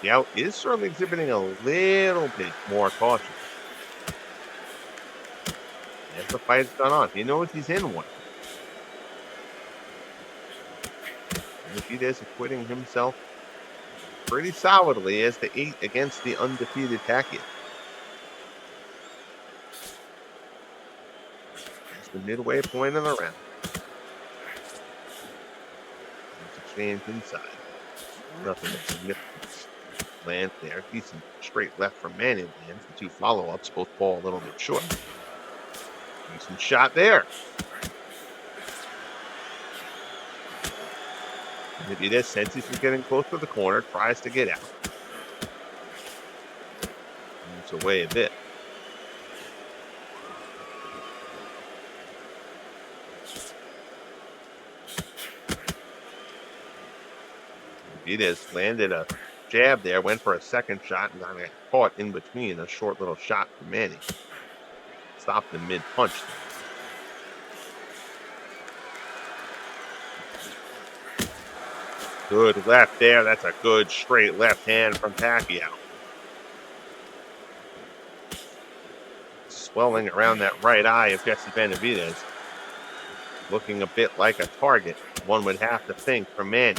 Pacquiao is certainly exhibiting a little bit more caution as the fight has gone on. He knows he's in one. Benavides acquitting himself pretty solidly as the 8 against the undefeated Pacquiao. It's the midway point of the round. Exchange inside. Nothing of significance. Lands there. Decent straight left from Manny lands. The 2 follow-ups both fall a little bit short. Decent shot there. Benavides senses he's getting close to the corner, tries to get out. Moves away a bit. Benavides landed a jab there, went for a second shot, and got caught in between a short little shot from Manny. Stopped in mid-punch. Good left there. That's a good straight left hand from Pacquiao. Swelling around that right eye of Jesse Benavides. Looking a bit like a target, one would have to think, for Manny.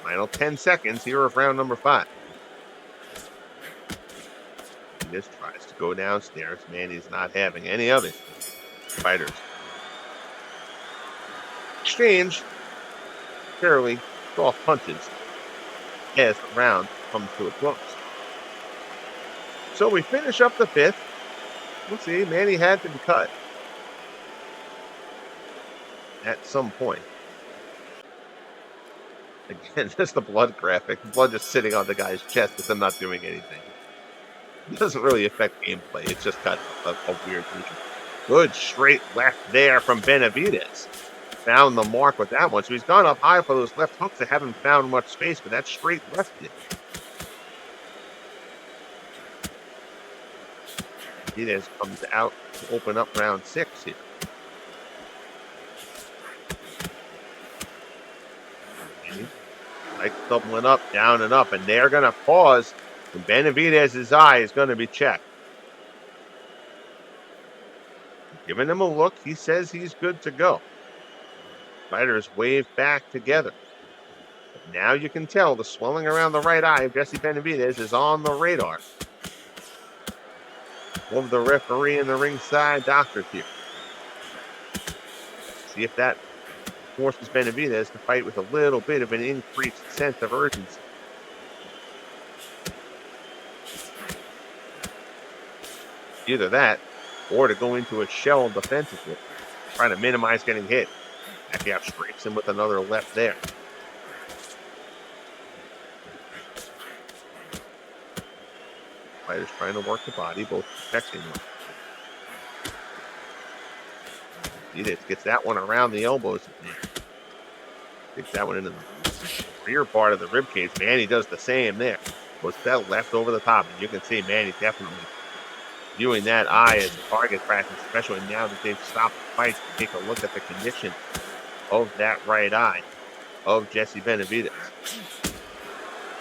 Final 10 seconds here of round number 5. He just tries to go downstairs. Manny's not having any of it. Fighters exchange fairly soft punches as the round comes to a close. So we finish up the 5th. We'll see. Manny had to be cut at some point. Again, just the blood graphic. Blood just sitting on the guy's chest with him not doing anything. It doesn't really affect gameplay. It's just got a weird vision. Good straight left there from Benavides. Found the mark with that one. So he's gone up high for those left hooks that haven't found much space, but that straight left did. Benavides comes out to open up round 6 here. Like doubling up, down and up, and they're going to pause. And Benavides' eye is going to be checked. Giving him a look, he says he's good to go. Fighters wave back together. But now you can tell the swelling around the right eye of Jesse Benavides is on the radar of the referee and the ringside doctors here. See if that forces Benavides to fight with a little bit of an increased sense of urgency. Either that, or to go into a shell defensively, trying to minimize getting hit. Pacquiao scrapes him with another left there. Fighters trying to work the body, both protecting them. Benavides gets that one around the elbows. Takes that one into the rear part of the ribcage. Manny does the same there. Puts that left over the top. And you can see Manny definitely viewing that eye as a target practice, especially now that they've stopped the fight to take a look at the condition of that right eye of Jesse Benavides.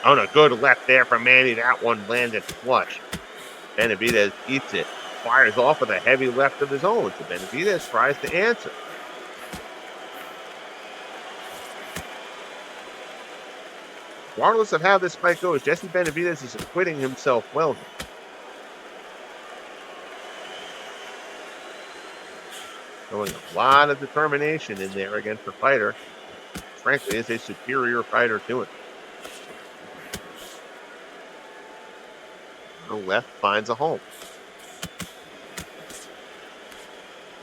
Oh, a good left there from Manny. That one landed flush. Benavides eats it. Fires off with a heavy left of his own. So Benavides tries to answer. Regardless of how this fight goes, Jesse Benavides is acquitting himself well here. Showing a lot of determination in there against the fighter. Frankly, is a superior fighter to it. The left finds a home.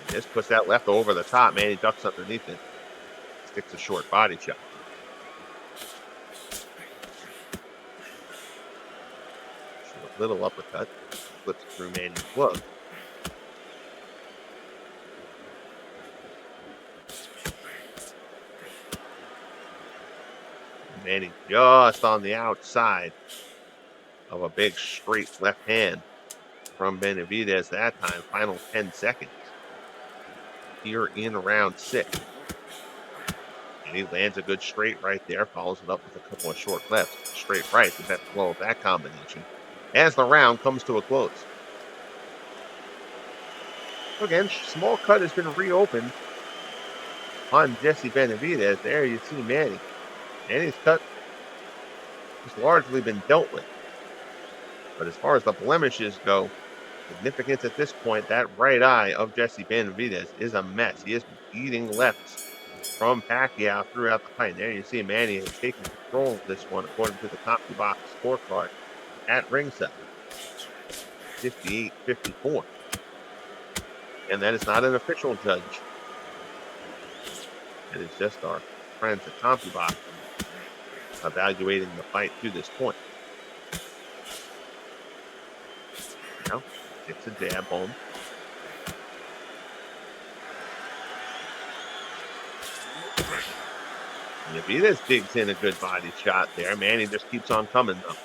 Just puts that left over the top. Manny ducks underneath it. Sticks a short body shot. A little uppercut. Flips through Manny's glove. Manny just on the outside of a big straight left hand from Benavides that time. Final 10 seconds here in round 6. And he lands a good straight right there, follows it up with a couple of short lefts. Straight right, the best flow of that combination as the round comes to a close. Again, small cut has been reopened on Jesse Benavides. There you see Manny. Manny's cut has largely been dealt with. But as far as the blemishes go, significance at this point, that right eye of Jesse Benavides is a mess. He is eating lefts from Pacquiao throughout the fight. There you see Manny has taken control of this one according to the CompuBox scorecard at ringside. 58-54. And that is not an official judge. It is just our friends at CompuBox evaluating the fight to this point. Now, gets a jab home. Benavides digs in a good body shot there. Manny just keeps on coming, though.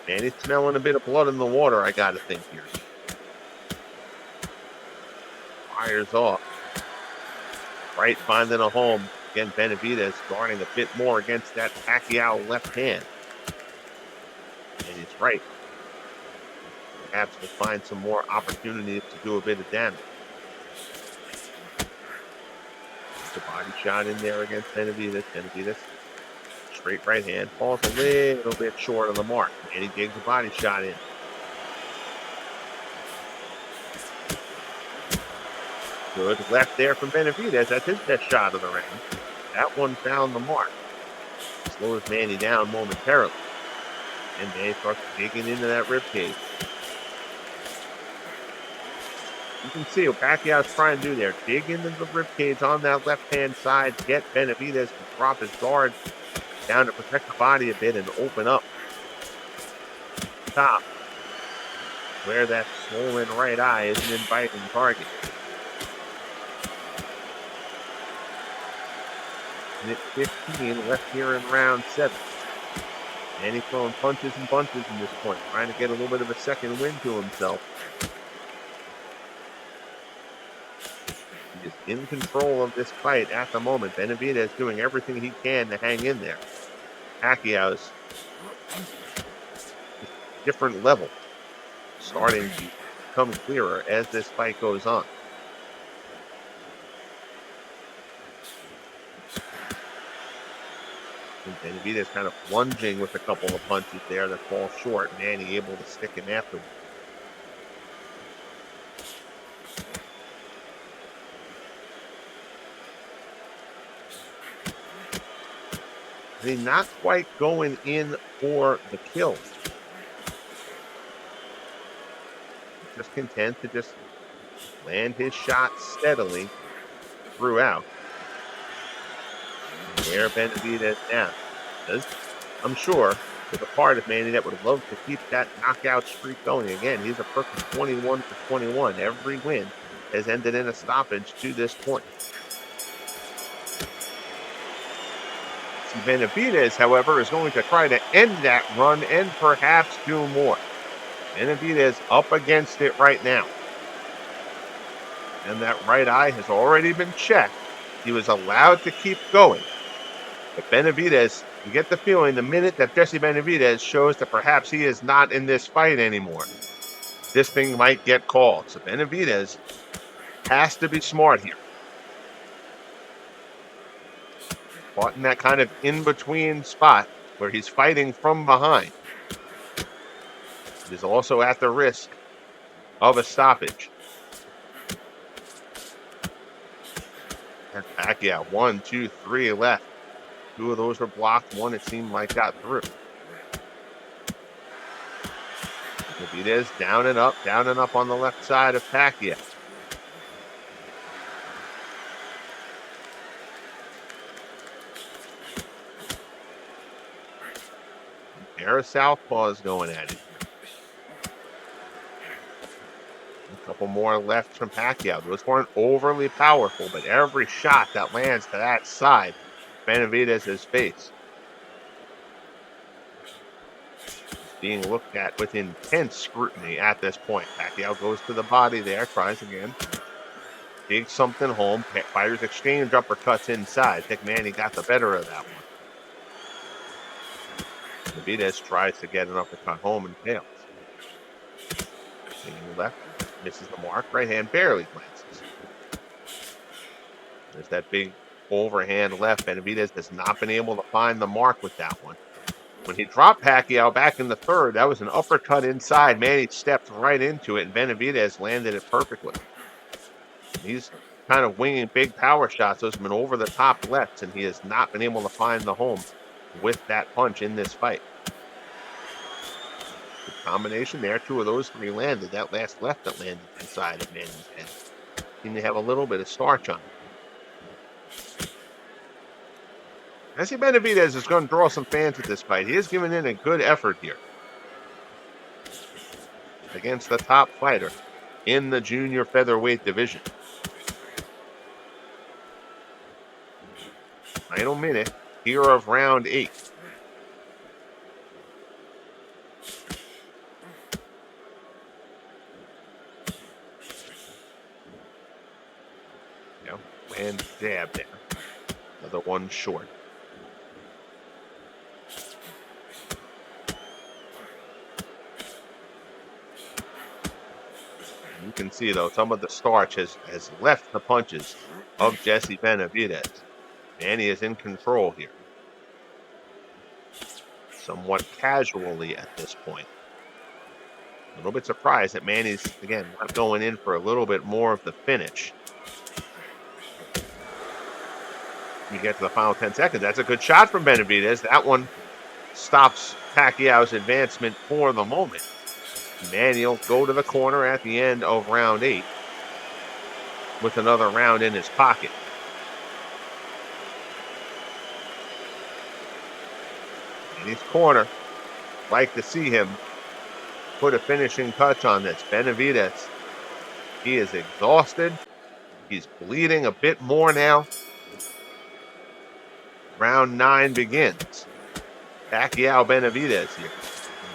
Manny's smelling a bit of blood in the water, I got to think here. Fires off. Right finding a home. Again, Benavides guarding a bit more against that Pacquiao left hand. And he's right. Perhaps to find some more opportunities to do a bit of damage. There's a body shot in there against Benavides. Benavides, straight right hand, falls a little bit short of the mark. And he digs a body shot in. Good left there from Benavides. That's his best shot of the round. That one found the mark. Slows Manny down momentarily. And Manny starts digging into that ribcage. You can see what Pacquiao's trying to do there. Dig into the ribcage on that left-hand side. Get Benavides to drop his guard down to protect the body a bit and open up top where that swollen right eye is an inviting target. Minute 15 left here in round 7. And he's throwing punches and bunches in this point, trying to get a little bit of a second win to himself. He is in control of this fight at the moment. Benavides doing everything he can to hang in there. Pacquiao's different level starting to become clearer as this fight goes on. And Benavides kind of lunging with a couple of punches there that fall short. Manny able to stick him afterward. and he's not quite going in for the kill. Just content to just land his shots steadily throughout. Where Benavides now. I'm sure there's a part of Manny that would love to keep that knockout streak going. Again, he's a perfect 21 for 21. Every win has ended in a stoppage to this point. Benavides, however, is going to try to end that run and perhaps do more. Benavides up against it right now. And that right eye has already been checked. He was allowed to keep going. But Benavides, you get the feeling the minute that Jesse Benavides shows that perhaps he is not in this fight anymore, this thing might get called. So Benavides has to be smart here. Caught in that kind of in-between spot where he's fighting from behind. He's also at the risk of a stoppage. And Pacquiao, 1, 2, 3 left. 2 of those were blocked. 1, it seemed like, got through. Benavides down and up on the left side of Pacquiao. Pair of southpaws going at it. A couple more left from Pacquiao. Those weren't overly powerful, but every shot that lands to that side, Benavides' face, being looked at with intense scrutiny at this point. Pacquiao goes to the body there, tries again. Big something home. Fighters exchange uppercuts inside. I think Manny got the better of that one. Benavides tries to get an uppercut home and fails. Swinging left, misses the mark. Right hand barely glances. There's that big overhand left. Benavides has not been able to find the mark with that one. When he dropped Pacquiao back in the third, that was an uppercut inside. Manny stepped right into it, and Benavides landed it perfectly. He's kind of winging big power shots. Those have been over the top lefts, and he has not been able to find the home with that punch in this fight. Good combination there. 2 of those 3 landed. That last left that landed inside of Manny's head seemed to have a little bit of starch on it. Jesse Benavides is going to draw some fans at this fight. He is giving in a good effort here against the top fighter in the junior featherweight division. Final minute here of round 8. And jab there. Another one short. You can see, though, some of the starch has left the punches of Jesse Benavides. Manny is in control here. Somewhat casually at this point. A little bit surprised that Manny's, again, not going in for a little bit more of the finish. You get to the final 10 seconds. That's a good shot from Benavides. That one stops Pacquiao's advancement for the moment. Manny will go to the corner at the end of round 8 with another round in his pocket. Manny's corner, like to see him put a finishing touch on this. Benavides, he is exhausted. He's bleeding a bit more now. Round 9 begins. Pacquiao Benavides here.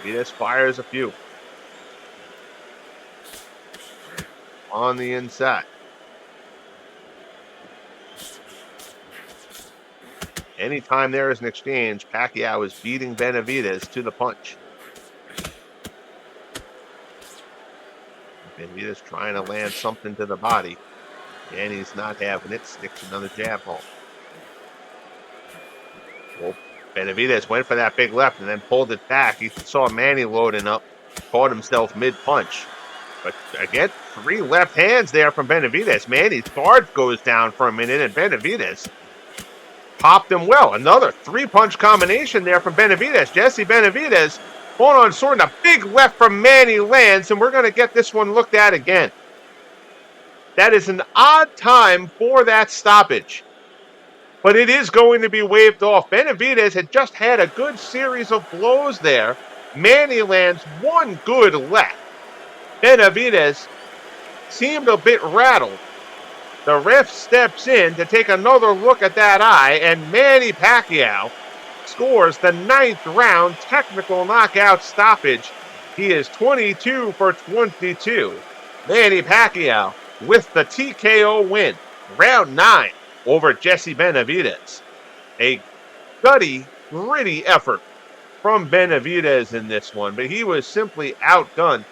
Benavides fires a few. On the inside. Anytime there is an exchange, Pacquiao is beating Benavides to the punch. Benavides trying to land something to the body. And he's not having it. Sticks another jab home. Well, Benavides went for that big left and then pulled it back. He saw Manny loading up, caught himself mid-punch. But again, 3 left hands there from Benavides. Manny's guard goes down for a minute, and Benavides popped him well. Another three-punch combination there from Benavides. Jesse Benavides going on sword, and a big left from Manny lands, and we're going to get this one looked at again. That is an odd time for that stoppage, but it is going to be waved off. Benavides had just had a good series of blows there. Manny lands one good left. Benavides seemed a bit rattled. The ref steps in to take another look at that eye, and Manny Pacquiao scores the 9th round technical knockout stoppage. He is 22 for 22. Manny Pacquiao with the TKO win, round 9 over Jesse Benavides. A gutty, gritty effort from Benavides in this one, but he was simply outgunned.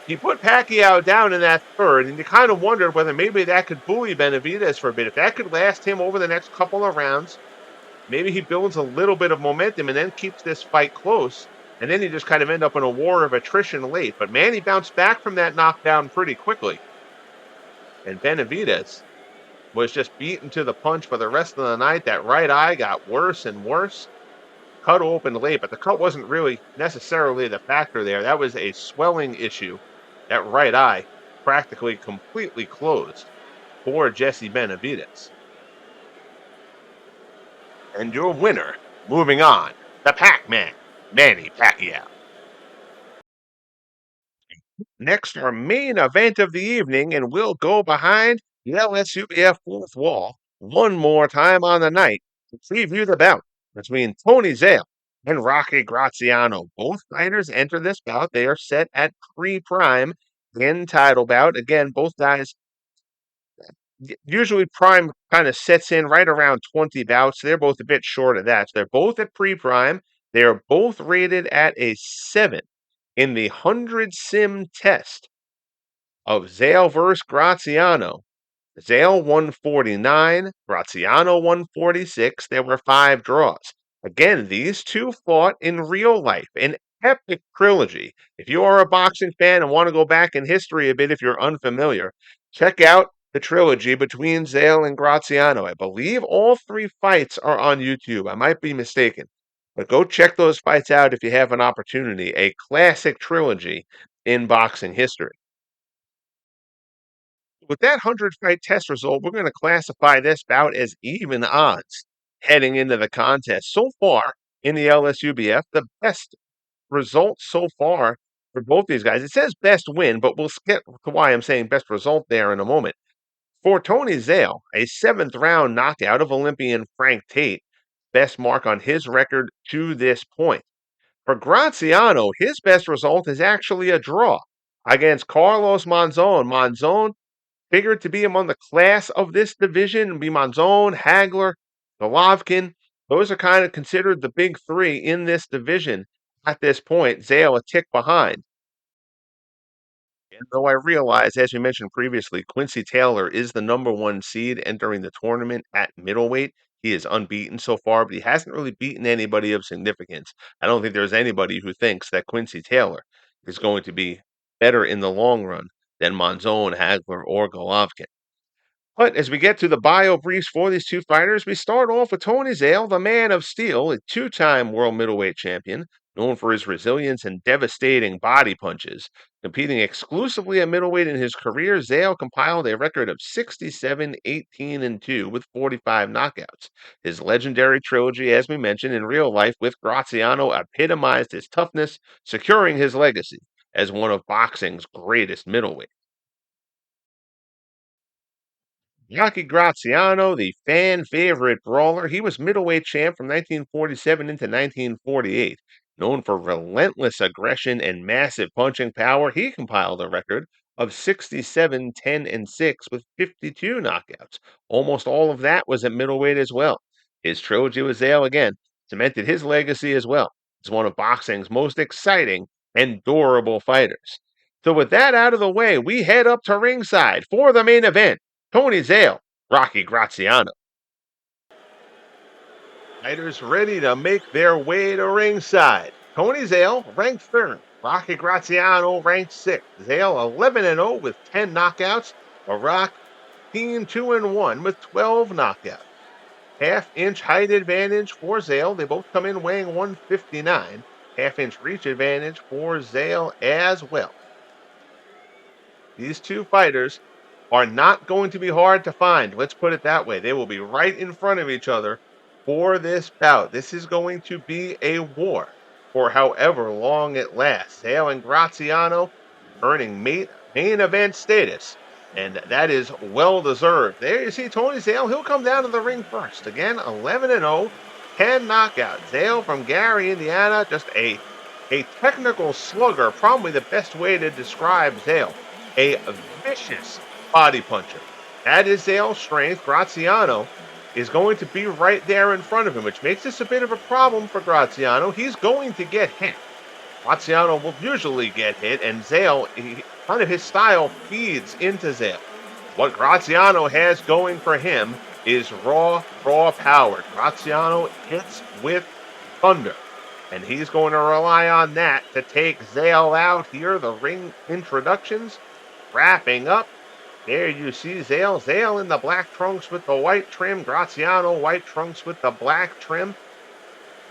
He put Pacquiao down in that third, and you kind of wondered whether maybe that could buoy Benavides for a bit. If that could last him over the next couple of rounds, maybe he builds a little bit of momentum and then keeps this fight close, and then you just kind of end up in a war of attrition late. But Manny bounced back from that knockdown pretty quickly, and Benavides was just beaten to the punch for the rest of the night. That right eye got worse and worse. Cut opened late, but the cut wasn't really necessarily the factor there. That was a swelling issue. That right eye practically completely closed for Jesse Benavides. And your winner, moving on, the Pac-Man, Manny Pacquiao. Next, our main event of the evening, and we'll go behind the LSUBF fourth wall one more time on the night to preview the bout between Tony Zale and Rocky Graziano. Both fighters enter this bout. They are set at pre-prime in title bout. Again, both guys, usually prime kind of sets in right around 20 bouts. They're both a bit short of that. So they're both at pre-prime. They are both rated at a 7 in the 100 sim test of Zale versus Graziano. Zale 149, Graziano 146. There were 5 draws. Again, these two fought in real life, an epic trilogy. If you are a boxing fan and want to go back in history a bit, if you're unfamiliar, check out the trilogy between Zale and Graziano. I believe all 3 fights are on YouTube. I might be mistaken. But go check those fights out if you have an opportunity. A classic trilogy in boxing history. With that 100-fight test result, we're going to classify this bout as even odds heading into the contest. So far in the LSUBF, the best result so far for both these guys. It says best win, but we'll get to why I'm saying best result there in a moment. For Tony Zale, a 7th round knockout of Olympian Frank Tate, best mark on his record to this point. For Graziano, his best result is actually a draw against Carlos Monzon. Monzon figured to be among the class of this division, be Monzon, Hagler, Golovkin. Those are kind of considered the big 3 in this division at this point. Zale a tick behind. And though I realize, as we mentioned previously, Quincy Taylor is the number 1 seed entering the tournament at middleweight. He is unbeaten so far, but he hasn't really beaten anybody of significance. I don't think there's anybody who thinks that Quincy Taylor is going to be better in the long run than Monzon, Hagler, or Golovkin. But as we get to the bio briefs for these two fighters, we start off with Tony Zale, the man of steel, a 2-time world middleweight champion, known for his resilience and devastating body punches. Competing exclusively at middleweight in his career, Zale compiled a record of 67, 18, and 2 with 45 knockouts. His legendary trilogy, as we mentioned, in real life with Graziano epitomized his toughness, securing his legacy as one of boxing's greatest middleweights. Rocky Graziano, the fan favorite brawler, he was middleweight champ from 1947 into 1948. Known for relentless aggression and massive punching power, he compiled a record of 67, 10, and 6 with 52 knockouts. Almost all of that was at middleweight as well. His trilogy with Zale again cemented his legacy as well as one of boxing's most exciting and durable fighters. So with that out of the way, we head up to ringside for the main event. Tony Zale, Rocky Graziano. Fighters ready to make their way to ringside. Tony Zale ranked 3rd. Rocky Graziano ranked 6th. Zale 11-0 with 10 knockouts. Rock 2-1 with 12 knockouts. Half-inch height advantage for Zale. They both come in weighing 159. Half-inch reach advantage for Zale as well. These two fighters are not going to be hard to find. Let's put it that way. They will be right in front of each other for this bout. This is going to be a war for however long it lasts. Zale and Graziano earning main event status, and that is well deserved. There you see Tony Zale. He'll come down to the ring first. Again, 11-0, 10 knockouts. Zale from Gary, Indiana, just a technical slugger, probably the best way to describe Zale. A vicious body puncher. That is Zale's strength. Graziano is going to be right there in front of him, which makes this a bit of a problem for Graziano. He's going to get hit. Graziano will usually get hit, and Zale, kind of his style feeds into Zale. What Graziano has going for him is raw power. Graziano hits with thunder, and he's going to rely on that to take Zale out here. The ring introductions wrapping up. There you see Zale. Zale in the black trunks with the white trim. Graziano white trunks with the black trim.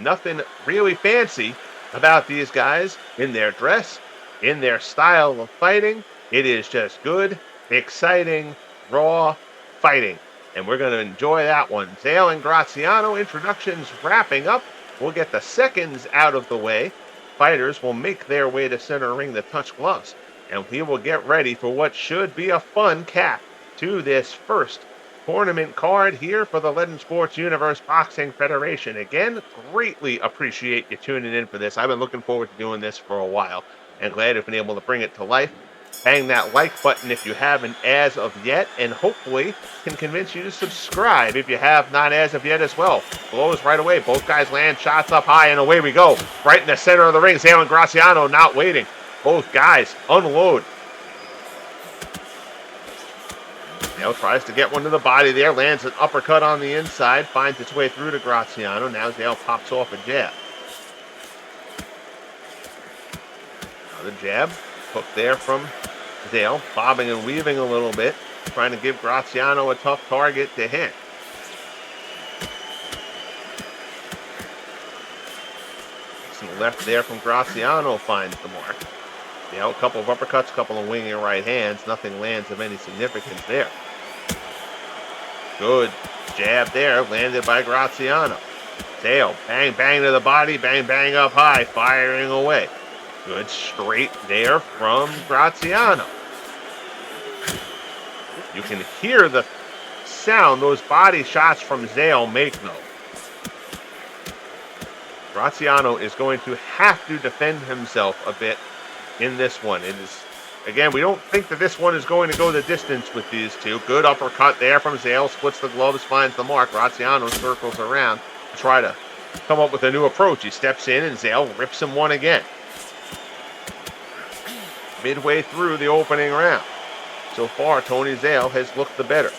Nothing really fancy about these guys in their dress, in their style of fighting. It is just good, exciting, raw fighting. And we're going to enjoy that one. Zale and Graziano introductions wrapping up. We'll get the seconds out of the way. Fighters will make their way to center ring to touch gloves. And we will get ready for what should be a fun cap to this first tournament card here for the Legend Sports Universe Boxing Federation. Again, greatly appreciate you tuning in for this. I've been looking forward to doing this for a while and glad to have been able to bring it to life. Bang that like button if you haven't as of yet, and hopefully can convince you to subscribe if you have not as of yet as well. Blows right away. Both guys land shots up high, and away we go. Right in the center of the ring. Zale and Graziano not waiting. Both guys unload. Zale tries to get one to the body there, lands an uppercut on the inside, finds its way through to Graziano. Now Zale pops off a jab. Another jab, hook there from Zale, bobbing and weaving a little bit, trying to give Graziano a tough target to hit. Some left there from Graziano finds the mark. A couple of uppercuts, a couple of winging right hands. Nothing lands of any significance there. Good jab there, landed by Graziano. Zale, bang, bang to the body, bang, bang up high, firing away. Good straight there from Graziano. You can hear the sound those body shots from Zale make, though. Graziano is going to have to defend himself a bit in this one. It is, again, we don't think that this one is going to go the distance with these two. Good uppercut there from Zale, splits the gloves, finds the mark. Graziano circles around to try to come up with a new approach. He steps in and Zale rips him one again. Midway through the opening round. So far, Tony Zale has looked the better.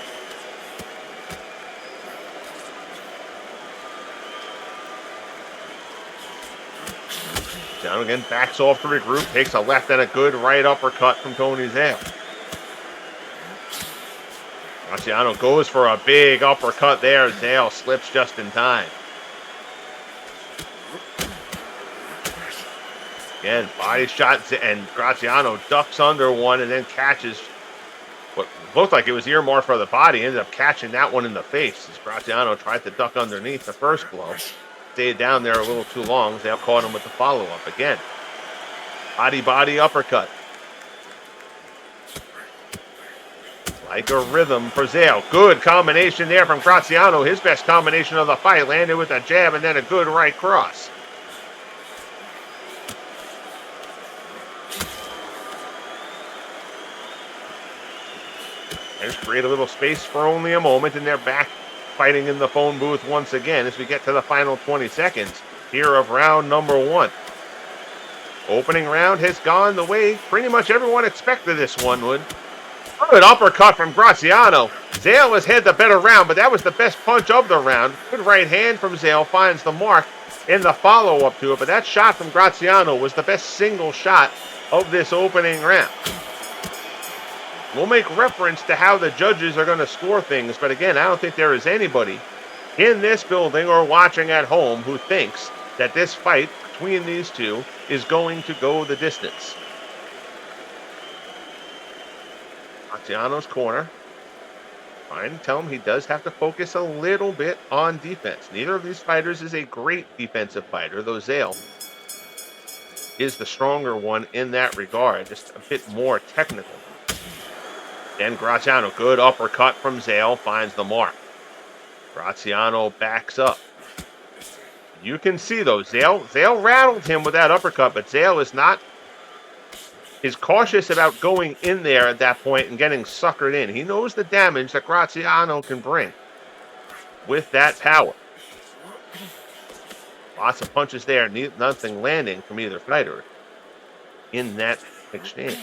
Down again, backs off to regroup, takes a left and a good right uppercut from Tony Zale. Graziano goes for a big uppercut there. Zale slips just in time. Again, body shot, and Graziano ducks under one and then catches what looked like it was earmarked for the body. Ended up catching that one in the face as Graziano tried to duck underneath the first blow. Stayed down there a little too long. Zale caught him with the follow-up again. Body uppercut. Like a rhythm for Zale. Good combination there from Graziano. His best combination of the fight. Landed with a jab and then a good right cross. There's create a little space for only a moment, and they're back fighting in the phone booth once again as we get to the final 20 seconds here of round number one. Opening round has gone the way pretty much everyone expected this one would. Good uppercut from Graziano. Zale has had the better round, but that was the best punch of the round. Good right hand from Zale, finds the mark in the follow-up to it, but that shot from Graziano was the best single shot of this opening round. We'll make reference to how the judges are going to score things, but again, I don't think there is anybody in this building or watching at home who thinks that this fight between these two is going to go the distance. Graziano's corner. Trying to tell him he does have to focus a little bit on defense. Neither of these fighters is a great defensive fighter, though Zale is the stronger one in that regard, just a bit more technical. Then Graziano, good uppercut from Zale, finds the mark. Graziano backs up. You can see, though, Zale rattled him with that uppercut, but Zale is cautious about going in there at that point and getting suckered in. He knows the damage that Graziano can bring with that power. Lots of punches there, nothing landing from either fighter in that exchange.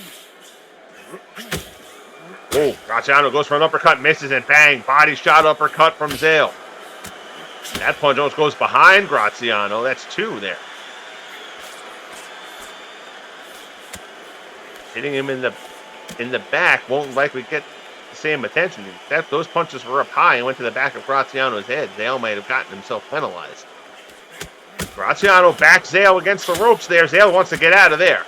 Oh, Graziano goes for an uppercut, misses, and bang, body shot uppercut from Zale. That punch almost goes behind Graziano. That's two there. Hitting him in the back won't likely get the same attention. Those punches were up high and went to the back of Graziano's head. Zale might have gotten himself penalized. Graziano backs Zale against the ropes there. Zale wants to get out of there.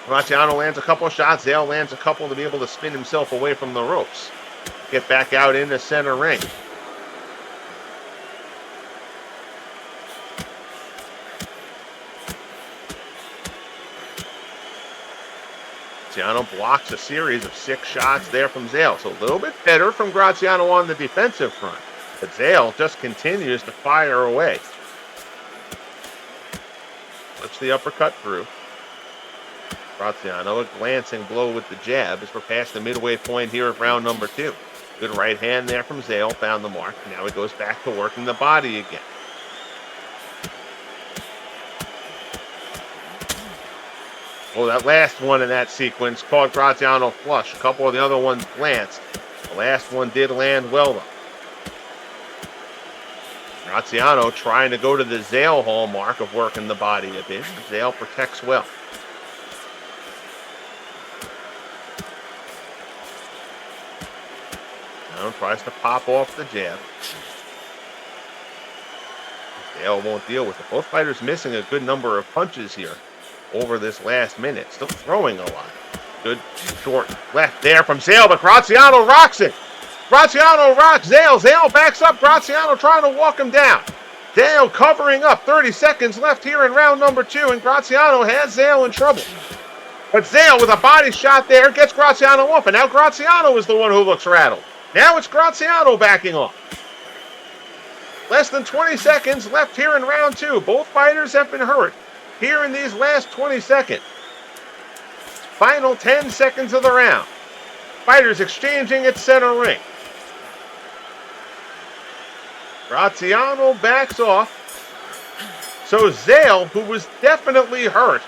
Graziano lands a couple shots. Zale lands a couple to be able to spin himself away from the ropes. Get back out in the center ring. Graziano blocks a series of 6 shots there from Zale. So a little bit better from Graziano on the defensive front. But Zale just continues to fire away. Flips the uppercut through. Graziano, a glancing blow with the jab as we're past the midway point here of round number 2. Good right hand there from Zale, found the mark. Now he goes back to working the body again. Oh, that last one in that sequence caught Graziano flush. A couple of the other ones glanced. The last one did land well, though. Graziano trying to go to the Zale hallmark of working the body a bit. Zale protects well. Now tries to pop off the jab. Zale won't deal with it. Both fighters missing a good number of punches here over this last minute. Still throwing a lot. Good short left there from Zale, but Graziano rocks it. Graziano rocks Zale. Zale backs up. Graziano trying to walk him down. Zale covering up. 30 seconds left here in round number 2, and Graziano has Zale in trouble. But Zale with a body shot there gets Graziano off, and now Graziano is the one who looks rattled. Now it's Graziano backing off. Less than 20 seconds left here in round 2. Both fighters have been hurt here in these last 20 seconds. Final 10 seconds of the round. Fighters exchanging at center ring. Graziano backs off. So Zale, who was definitely hurt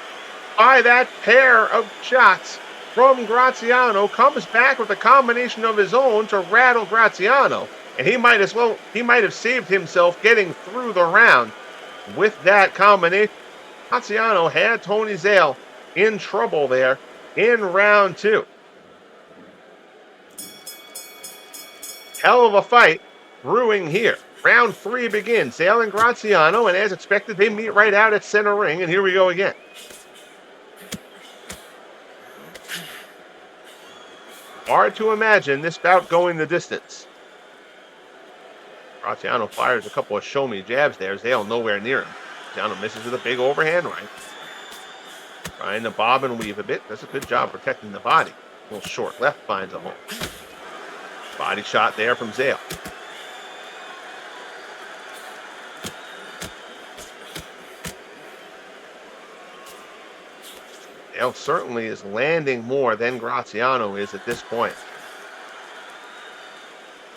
by that pair of shots from Graziano, comes back with a combination of his own to rattle Graziano. And he might have saved himself getting through the round with that combination. Graziano had Tony Zale in trouble there in round 2. Hell of a fight brewing here. Round 3 begins. Zale and Graziano, and as expected, they meet right out at center ring, and here we go again. Hard to imagine this bout going the distance. Graziano fires a couple of show-me jabs there. Zale nowhere near him. Graziano misses with a big overhand right. Trying to bob and weave a bit. Does a good job protecting the body. A little short left finds a hole. Body shot there from Zale. Zale certainly is landing more than Graziano is at this point.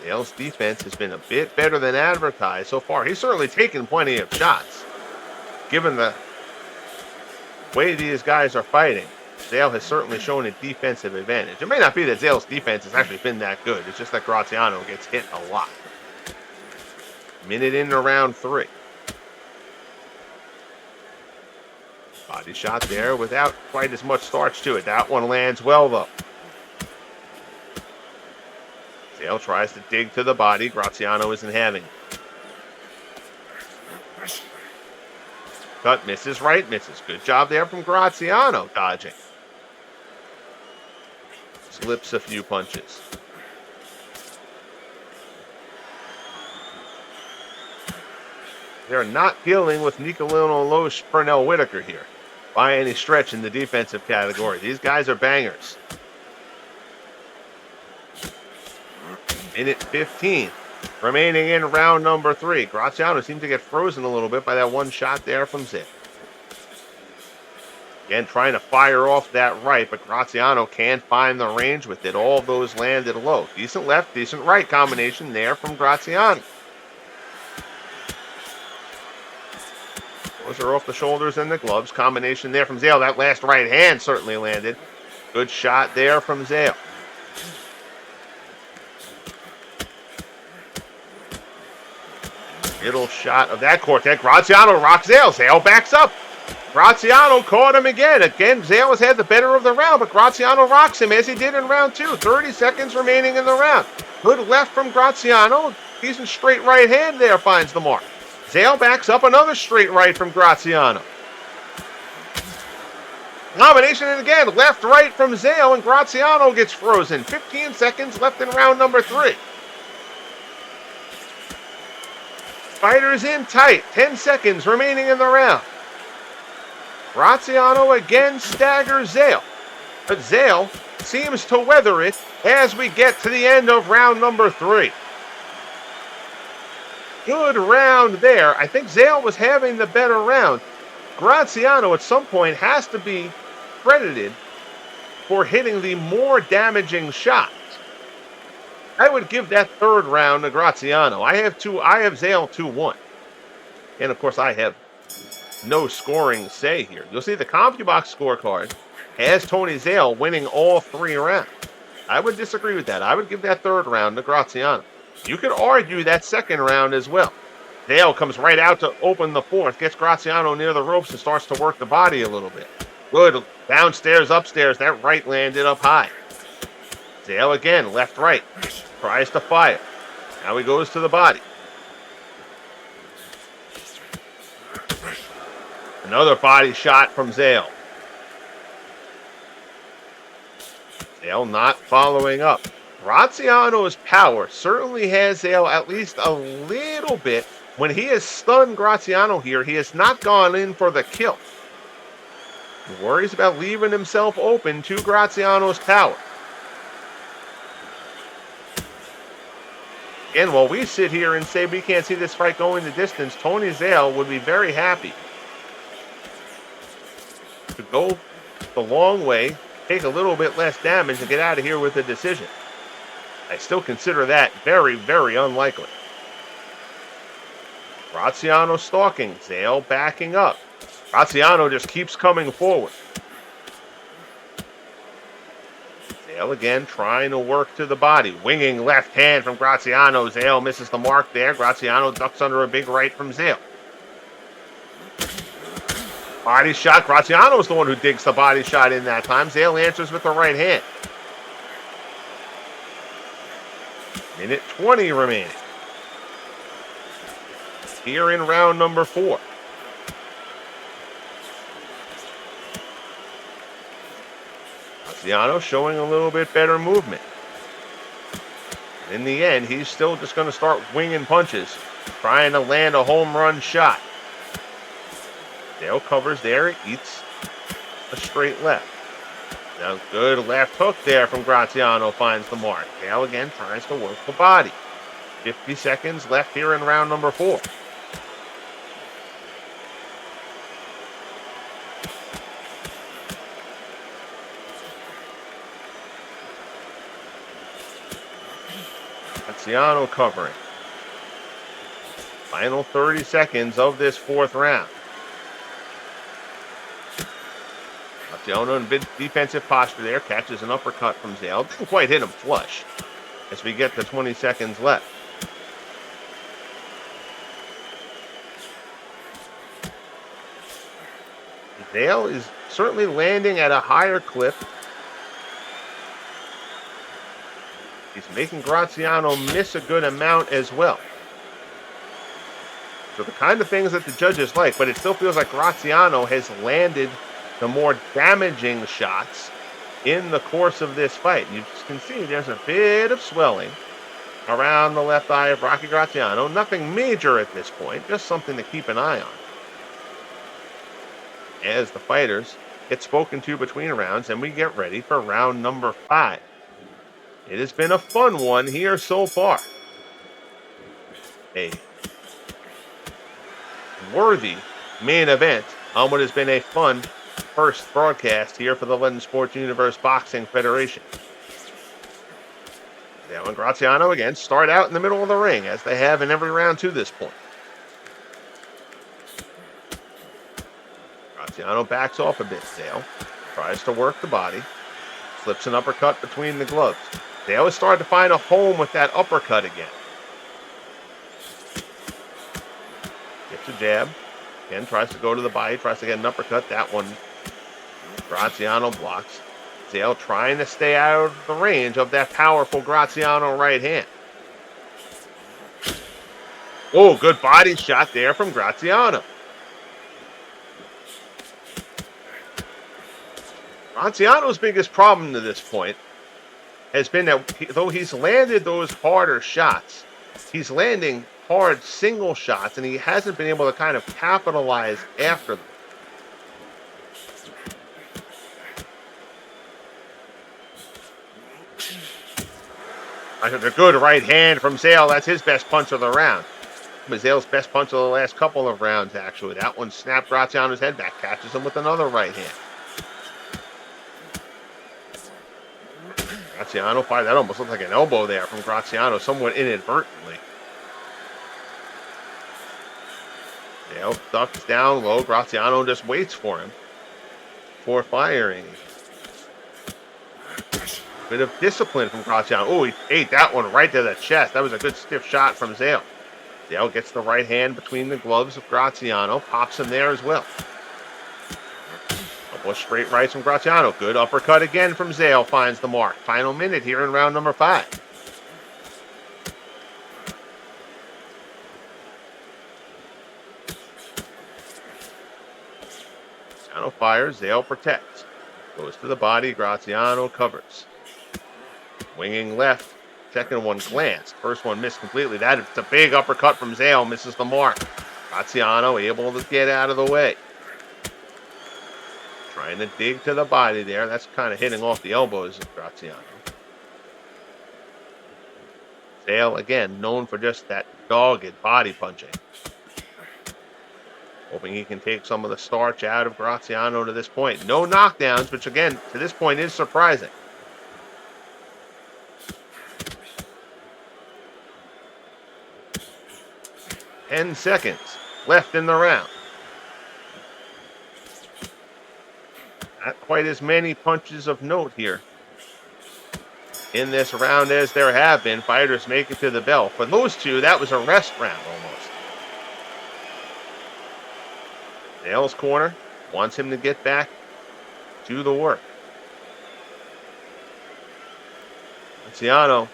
Zale's defense has been a bit better than advertised so far. He's certainly taken plenty of shots. Given the way these guys are fighting, Zale has certainly shown a defensive advantage. It may not be that Zale's defense has actually been that good. It's just that Graziano gets hit a lot. Minute into round 3. Body shot there without quite as much starch to it. That one lands well, though. Zale tries to dig to the body. Graziano isn't having it. Cut, misses, right, misses. Good job there from Graziano, dodging. Slips a few punches. They're not dealing with Nicolino Loesch, Pernell Whitaker here by any stretch in the defensive category. These guys are bangers. Minute 15 remaining in round number 3. Graziano seemed to get frozen a little bit by that one shot there from Zale. Again, trying to fire off that right, but Graziano can't find the range with it. All of those landed low. Decent left, decent right combination there from Graziano. Those are off the shoulders and the gloves. Combination there from Zale. That last right hand certainly landed. Good shot there from Zale. Middle shot of that quartet. Graziano rocks Zale. Zale backs up. Graziano caught him again. Again, Zale has had the better of the round, but Graziano rocks him as he did in round 2. 30 seconds remaining in the round. Good left from Graziano. Decent straight right hand there finds the mark. Zale backs up, another straight right from Graziano. Combination and again, left right from Zale, and Graziano gets frozen. 15 seconds left in round number 3. Fighters in tight. 10 seconds remaining in the round. Graziano again staggers Zale, but Zale seems to weather it as we get to the end of round number 3. Good round there. I think Zale was having the better round. Graziano at some point has to be credited for hitting the more damaging shots. I would give that third round to Graziano. I have Zale 2-1. And of course I have no scoring say here. You'll see the CompuBox scorecard has Tony Zale winning all 3 rounds. I would disagree with that. I would give that third round to Graziano. You could argue that second round as well. Zale comes right out to open the 4th, gets Graziano near the ropes and starts to work the body a little bit. Good. Downstairs, upstairs. That right landed up high. Zale again, left, right. Tries to fire. Now he goes to the body. Another body shot from Zale. Zale not following up. Graziano's power certainly has Zale at least a little bit. When he has stunned Graziano here, he has not gone in for the kill. He worries about leaving himself open to Graziano's power. Again, while we sit here and say we can't see this fight going the distance, Tony Zale would be very happy to go the long way, take a little bit less damage, and get out of here with a decision. I still consider that very, very unlikely. Graziano stalking, Zale backing up. Graziano just keeps coming forward. Zale again trying to work to the body. Winging left hand from Graziano. Zale misses the mark there. Graziano ducks under a big right from Zale. Body shot. Graziano is the one who digs the body shot in that time. Zale answers with the right hand. Minute 20 remaining. Here in round number 4. Graziano showing a little bit better movement. In the end, he's still just going to start winging punches, trying to land a home run shot. Zale covers there, eats a straight left. Now good left hook there from Graziano finds the mark. Zale again tries to work the body. 50 seconds left here in round number 4. Graziano covering. Final 30 seconds of this 4th round. Graziano in big defensive posture there, catches an uppercut from Zale. Didn't quite hit him flush as we get to 20 seconds left. Zale is certainly landing at a higher clip. He's making Graziano miss a good amount as well. So the kind of things that the judges like, but it still feels like Graziano has landed the more damaging shots in the course of this fight. You can see there's a bit of swelling around the left eye of Rocky Graziano. Nothing major at this point, just something to keep an eye on. As the fighters get spoken to between rounds, and we get ready for round number 5. It has been a fun one here so far. A worthy main event on what has been a fun first broadcast here for the London Sports Universe Boxing Federation. Zale and Graziano again start out in the middle of the ring, as they have in every round to this point. Graziano backs off a bit. Zale tries to work the body, slips an uppercut between the gloves. Zale has started to find a home with that uppercut again. Gets a jab. Again, tries to go to the body, tries to get an uppercut. That one, Graziano blocks. Zale trying to stay out of the range of that powerful Graziano right hand. Oh, good body shot there from Graziano. Graziano's biggest problem to this point has been that though he's landed those harder shots, he's landing hard single shots, and he hasn't been able to kind of capitalize after them. A good right hand from Zale. That's his best punch of the round. Zale's best punch of the last couple of rounds, actually. That one snapped Graziano's head back, catches him with another right hand. Graziano fired. That almost looked like an elbow there from Graziano, somewhat inadvertently. Zale ducks down low. Graziano just waits for him before firing. Bit of discipline from Graziano. Oh, he ate that one right to the chest. That was a good stiff shot from Zale. Zale gets the right hand between the gloves of Graziano. Pops him there as well. Couple of straight rights from Graziano. Good uppercut again from Zale. Finds the mark. Final minute here in round number 5. Graziano fires. Zale protects. Goes to the body. Graziano covers. Winging left, second one glanced. First one missed completely. That's a big uppercut from Zale, misses the mark. Graziano able to get out of the way. Trying to dig to the body there. That's kind of hitting off the elbows of Graziano. Zale, again, known for just that dogged body punching. Hoping he can take some of the starch out of Graziano to this point. No knockdowns, which again, to this point is surprising. Ten seconds left in the round. Not quite as many punches of note here in this round as there have been. Fighters make it to the bell. For those two, that was a rest round almost. Zale's corner wants him to get back to the work. Graziano,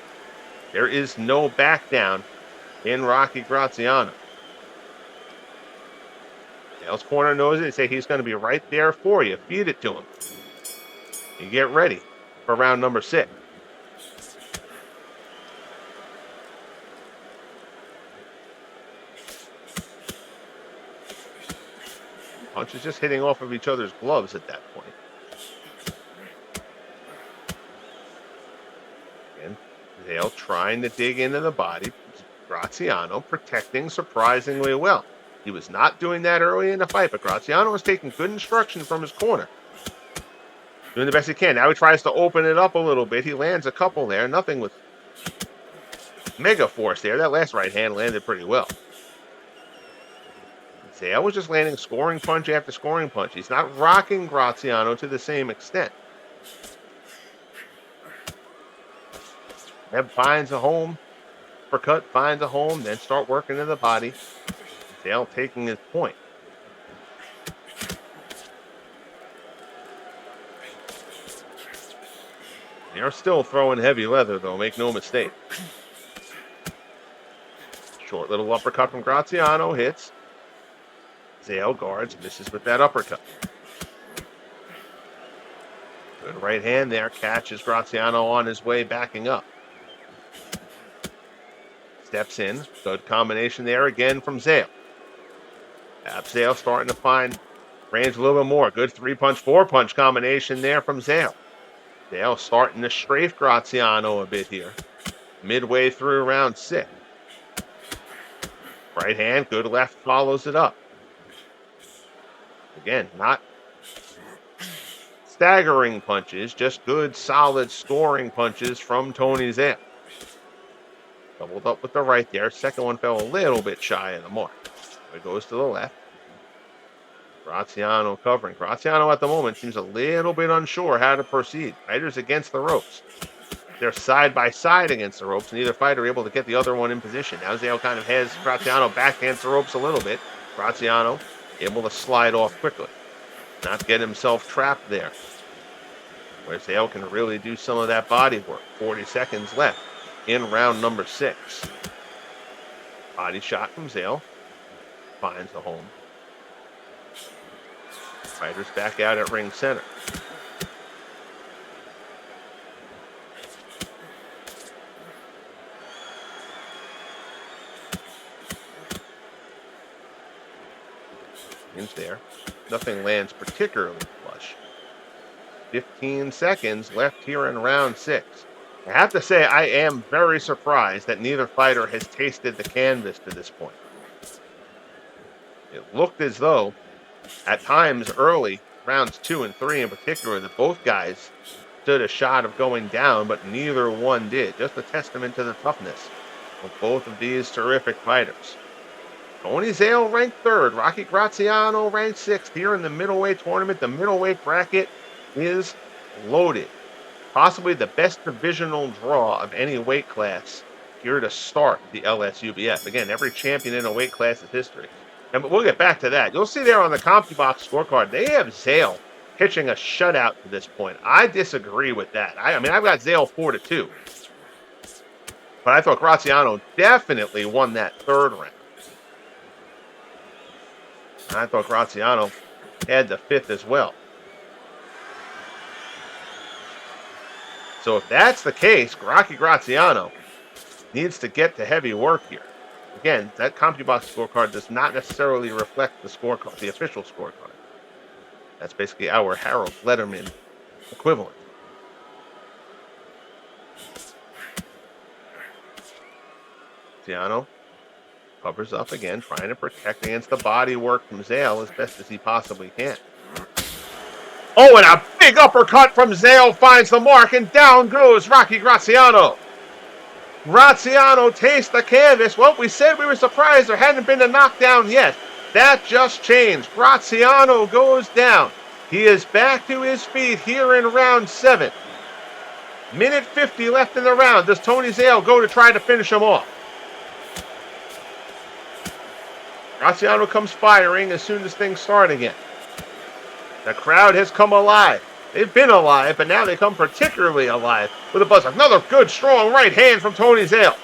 there is no back down in Rocky Graziano. Zale's corner knows it. They say he's going to be right there for you. Feed it to him. You get ready for round number 6. Punches just hitting off of each other's gloves at that point. Again, Zale trying to dig into the body. Graziano protecting surprisingly well. He was not doing that early in the fight, but Graziano was taking good instruction from his corner. Doing the best he can. Now he tries to open it up a little bit. He lands a couple there. Nothing with mega force there. That last right hand landed pretty well. Zale was just landing scoring punch after scoring punch. He's not rocking Graziano to the same extent. Webb finds a home. Uppercut finds a home, then start working in the body. Zale taking his point. They're still throwing heavy leather, though, make no mistake. Short little uppercut from Graziano, hits. Zale guards, misses with that uppercut. Good right hand there, catches Graziano on his way backing up. Steps in, good combination there again from Zale. Zale starting to find range a little bit more. Good 3-punch, 4-punch combination there from Zale. Zale starting to strafe Graziano a bit here. Midway through round 6. Right hand, good left follows it up. Again, not staggering punches, just good, solid scoring punches from Tony Zale. Doubled up with the right there. Second one fell a little bit shy of the mark. It goes to the left. Graziano covering. Graziano at the moment seems a little bit unsure how to proceed. Fighters against the ropes. They're side by side against the ropes. Neither fighter able to get the other one in position. Now Zale kind of has Graziano back against the ropes a little bit. Graziano able to slide off quickly. Not get himself trapped there. Where Zale can really do some of that body work. 40 seconds left in round number 6. Body shot from Zale. Finds the home. Fighters back out at ring center. There. Nothing lands particularly flush. 15 seconds left here in round 6. I have to say, I am very surprised that neither fighter has tasted the canvas to this point. It looked as though, at times early, rounds 2 and 3 in particular, that both guys stood a shot of going down, but neither one did. Just a testament to the toughness of both of these terrific fighters. Tony Zale ranked 3rd. Rocky Graziano ranked 6th. Here in the middleweight tournament, the middleweight bracket is loaded. Possibly the best divisional draw of any weight class here to start the LSUBF. Again, every champion in a weight class is history. And we'll get back to that. You'll see there on the CompuBox scorecard, they have Zale pitching a shutout to this point. I disagree with that. I mean, I've got Zale 4-2. But I thought Graziano definitely won that 3rd round. I thought Graziano had the 5th as well. So if that's the case, Rocky Graziano needs to get to heavy work here. Again, that CompuBox scorecard does not necessarily reflect the scorecard, the official scorecard. That's basically our Harold Letterman equivalent. Graziano covers up again, trying to protect against the body work from Zale as best as he possibly can. Oh, and a big uppercut from Zale finds the mark, and down goes Rocky Graziano. Graziano tastes the canvas. Well, we said we were surprised there hadn't been a knockdown yet. That just changed. Graziano goes down. He is back to his feet here in round 7. Minute 50 left in the round. Does Tony Zale go to try to finish him off? Graziano comes firing as soon as things start again. The crowd has come alive. They've been alive, but now they come particularly alive with a buzz. Another good, strong right hand from Tony Zale.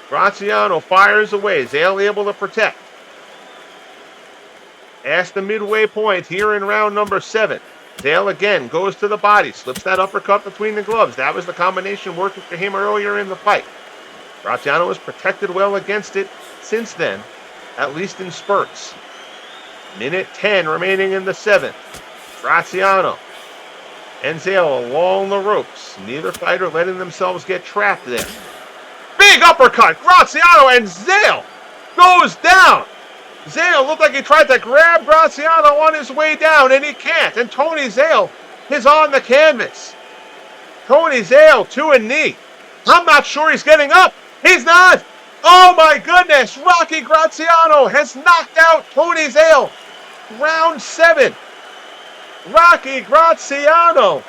Graziano fires away. Zale able to protect. Past the midway point here in round number 7. Zale again goes to the body, slips that uppercut between the gloves. That was the combination working for him earlier in the fight. Graziano has protected well against it since then, at least in spurts. Minute 10 remaining in the 7th. Graziano and Zale along the ropes. Neither fighter letting themselves get trapped there. Big uppercut. Graziano and Zale goes down. Zale looked like he tried to grab Graziano on his way down, and he can't. And Tony Zale is on the canvas. Tony Zale to a knee. I'm not sure he's getting up. He's not. Oh my goodness. Rocky Graziano has knocked out Tony Zale. Round 7. Rocky Graziano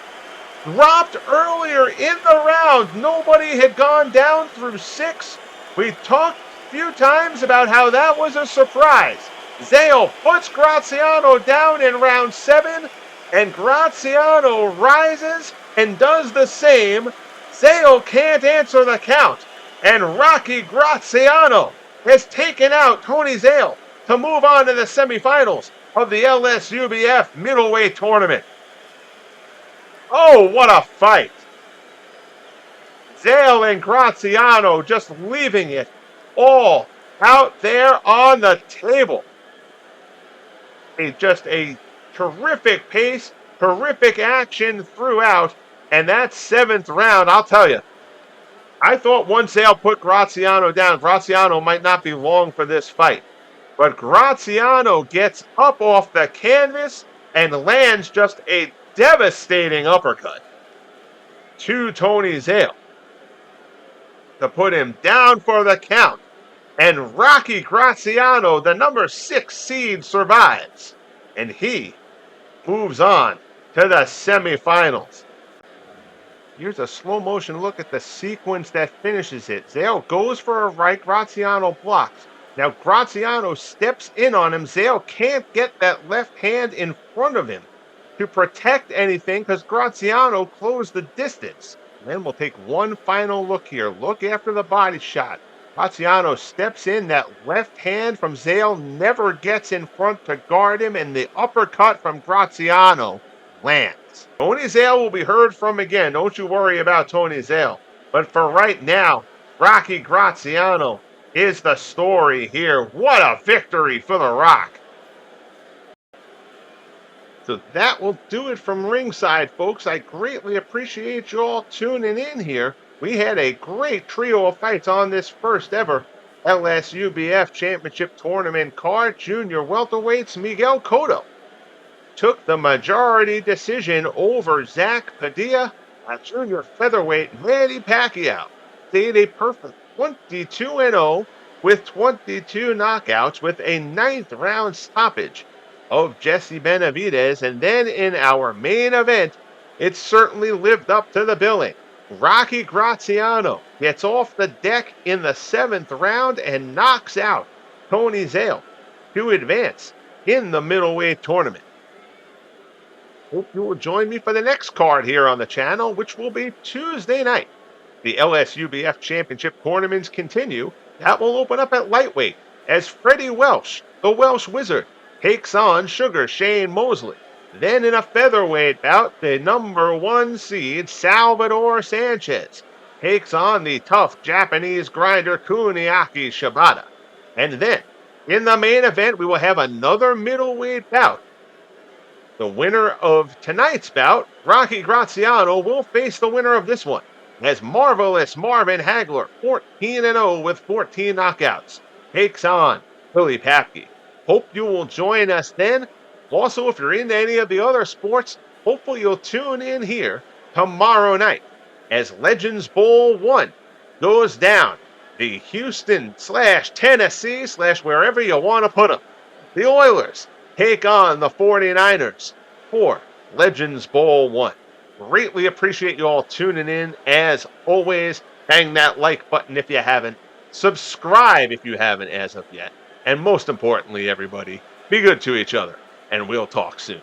dropped earlier in the round. Nobody had gone down through 6. We talked a few times about how that was a surprise. Zale puts Graziano down in round 7. and Graziano rises and does the same. Zale can't answer the count, and Rocky Graziano has taken out Tony Zale to move on to the semifinals of the LSUBF middleweight tournament. Oh, what a fight! Zale and Graziano just leaving it all out there on the table. Just a terrific pace, terrific action throughout, and that 7th round, I'll tell you, I thought once Zale put Graziano down, Graziano might not be long for this fight. But Graziano gets up off the canvas and lands just a devastating uppercut to Tony Zale to put him down for the count. And Rocky Graziano, the number 6 seed, survives. And he moves on to the semifinals. Here's a slow motion look at the sequence that finishes it. Zale goes for a right, Graziano blocks. Now Graziano steps in on him. Zale can't get that left hand in front of him to protect anything because Graziano closed the distance. And then we'll take one final look here. Look after the body shot. Graziano steps in. That left hand from Zale never gets in front to guard him, and the uppercut from Graziano lands. Tony Zale will be heard from again. Don't you worry about Tony Zale. But for right now, Rocky Graziano is the story here. What a victory for The Rock. So that will do it from ringside, folks. I greatly appreciate you all tuning in here. We had a great trio of fights on this first ever LSUBF Championship Tournament card. Junior welterweights, Miguel Cotto took the majority decision over Zach Padilla. Junior featherweight, Manny Pacquiao stayed a perfect 22-0 with 22 knockouts with a 9th round stoppage of Jesse Benavides. And then in our main event, it certainly lived up to the billing. Rocky Graziano gets off the deck in the 7th round and knocks out Tony Zale to advance in the middleweight tournament. Hope you will join me for the next card here on the channel, which will be Tuesday night. The LSUBF Championship Tournaments continue. That will open up at lightweight as Freddie Welsh, the Welsh Wizard, takes on Sugar Shane Mosley. Then in a featherweight bout, the number 1 seed, Salvador Sanchez, takes on the tough Japanese grinder Kuniaki Shibata. And then, in the main event, we will have another middleweight bout. The winner of tonight's bout, Rocky Graziano, will face the winner of this one, as Marvelous Marvin Hagler, 14-0 with 14 knockouts, takes on Billy Papke. Hope you will join us then. Also, if you're into any of the other sports, hopefully you'll tune in here tomorrow night as Legends Bowl 1 goes down. The Houston/Tennessee/ wherever you want to put them. The Oilers take on the 49ers for Legends Bowl 1. Greatly appreciate you all tuning in. As always, bang that like button if you haven't. Subscribe if you haven't as of yet. And most importantly, everybody, be good to each other. And we'll talk soon.